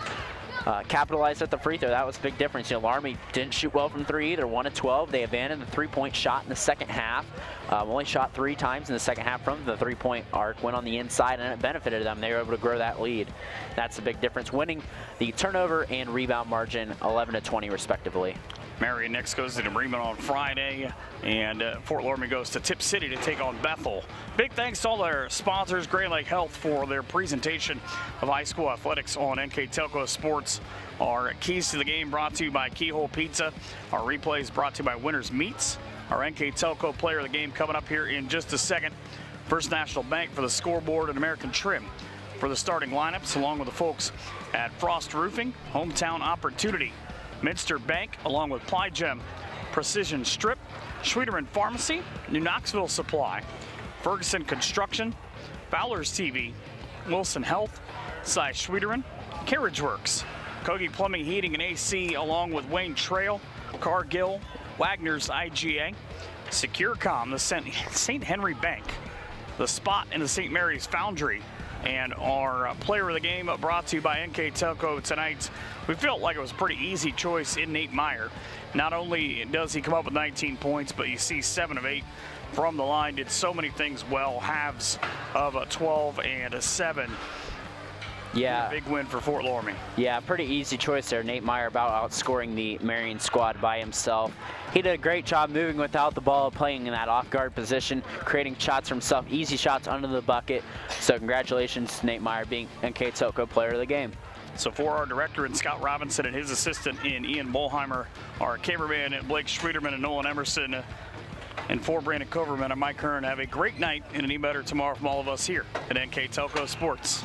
capitalized at the free throw. That was a big difference. You know, Loramie didn't shoot well from 3 either. 1 of 12. They abandoned the 3-point shot in the second half. Only shot 3 times in the second half from the 3-point arc. Went on the inside, and it benefited them. They were able to grow that lead. That's a big difference. Winning the turnover and rebound margin, 11 to 20 respectively. Marion next goes to Bremen on Friday, and Fort Loramie goes to Tip City to take on Bethel. Big thanks to all their sponsors, Great Lake Health, for their presentation of high school athletics on NKTelco Sports. Our keys to the game brought to you by Keyhole Pizza. Our replays brought to you by Winners Meats. Our NKTelco player of the game coming up here in just a second. First National Bank for the scoreboard and American Trim for the starting lineups, along with the folks at Frost Roofing, Hometown Opportunity, Minster Bank, along with Plygem, Precision Strip, Schwederman Pharmacy, New Knoxville Supply, Ferguson Construction, Fowler's TV, Wilson Health, Cy Schwederman, Carriage Works, Kogi Plumbing, Heating, and AC, along with Wayne Trail, Cargill, Wagner's IGA, SecureCom, the St. Henry Bank, The Spot, and the St. Mary's Foundry. And our player of the game brought to you by NKTelco tonight. We felt like it was a pretty easy choice in Nate Meyer. Not only does he come up with 19 points, but you see 7 of 8 from the line. Did so many things well. Halves of a 12 and a 7. Yeah. Big win for Fort Loramie. Yeah, pretty easy choice there. Nate Meyer about outscoring the Marion squad by himself. He did a great job moving without the ball, playing in that off-guard position, creating shots for himself, easy shots under the bucket. So congratulations to Nate Meyer being NKTelco player of the game. So for our director and Scott Robinson and his assistant in Ian Bolheimer, our cameraman Blake Schwederman and Nolan Emerson, and for Brandon Coverman, I'm Mike Hearn. Have a great night and an even better tomorrow from all of us here at NKTelco Sports.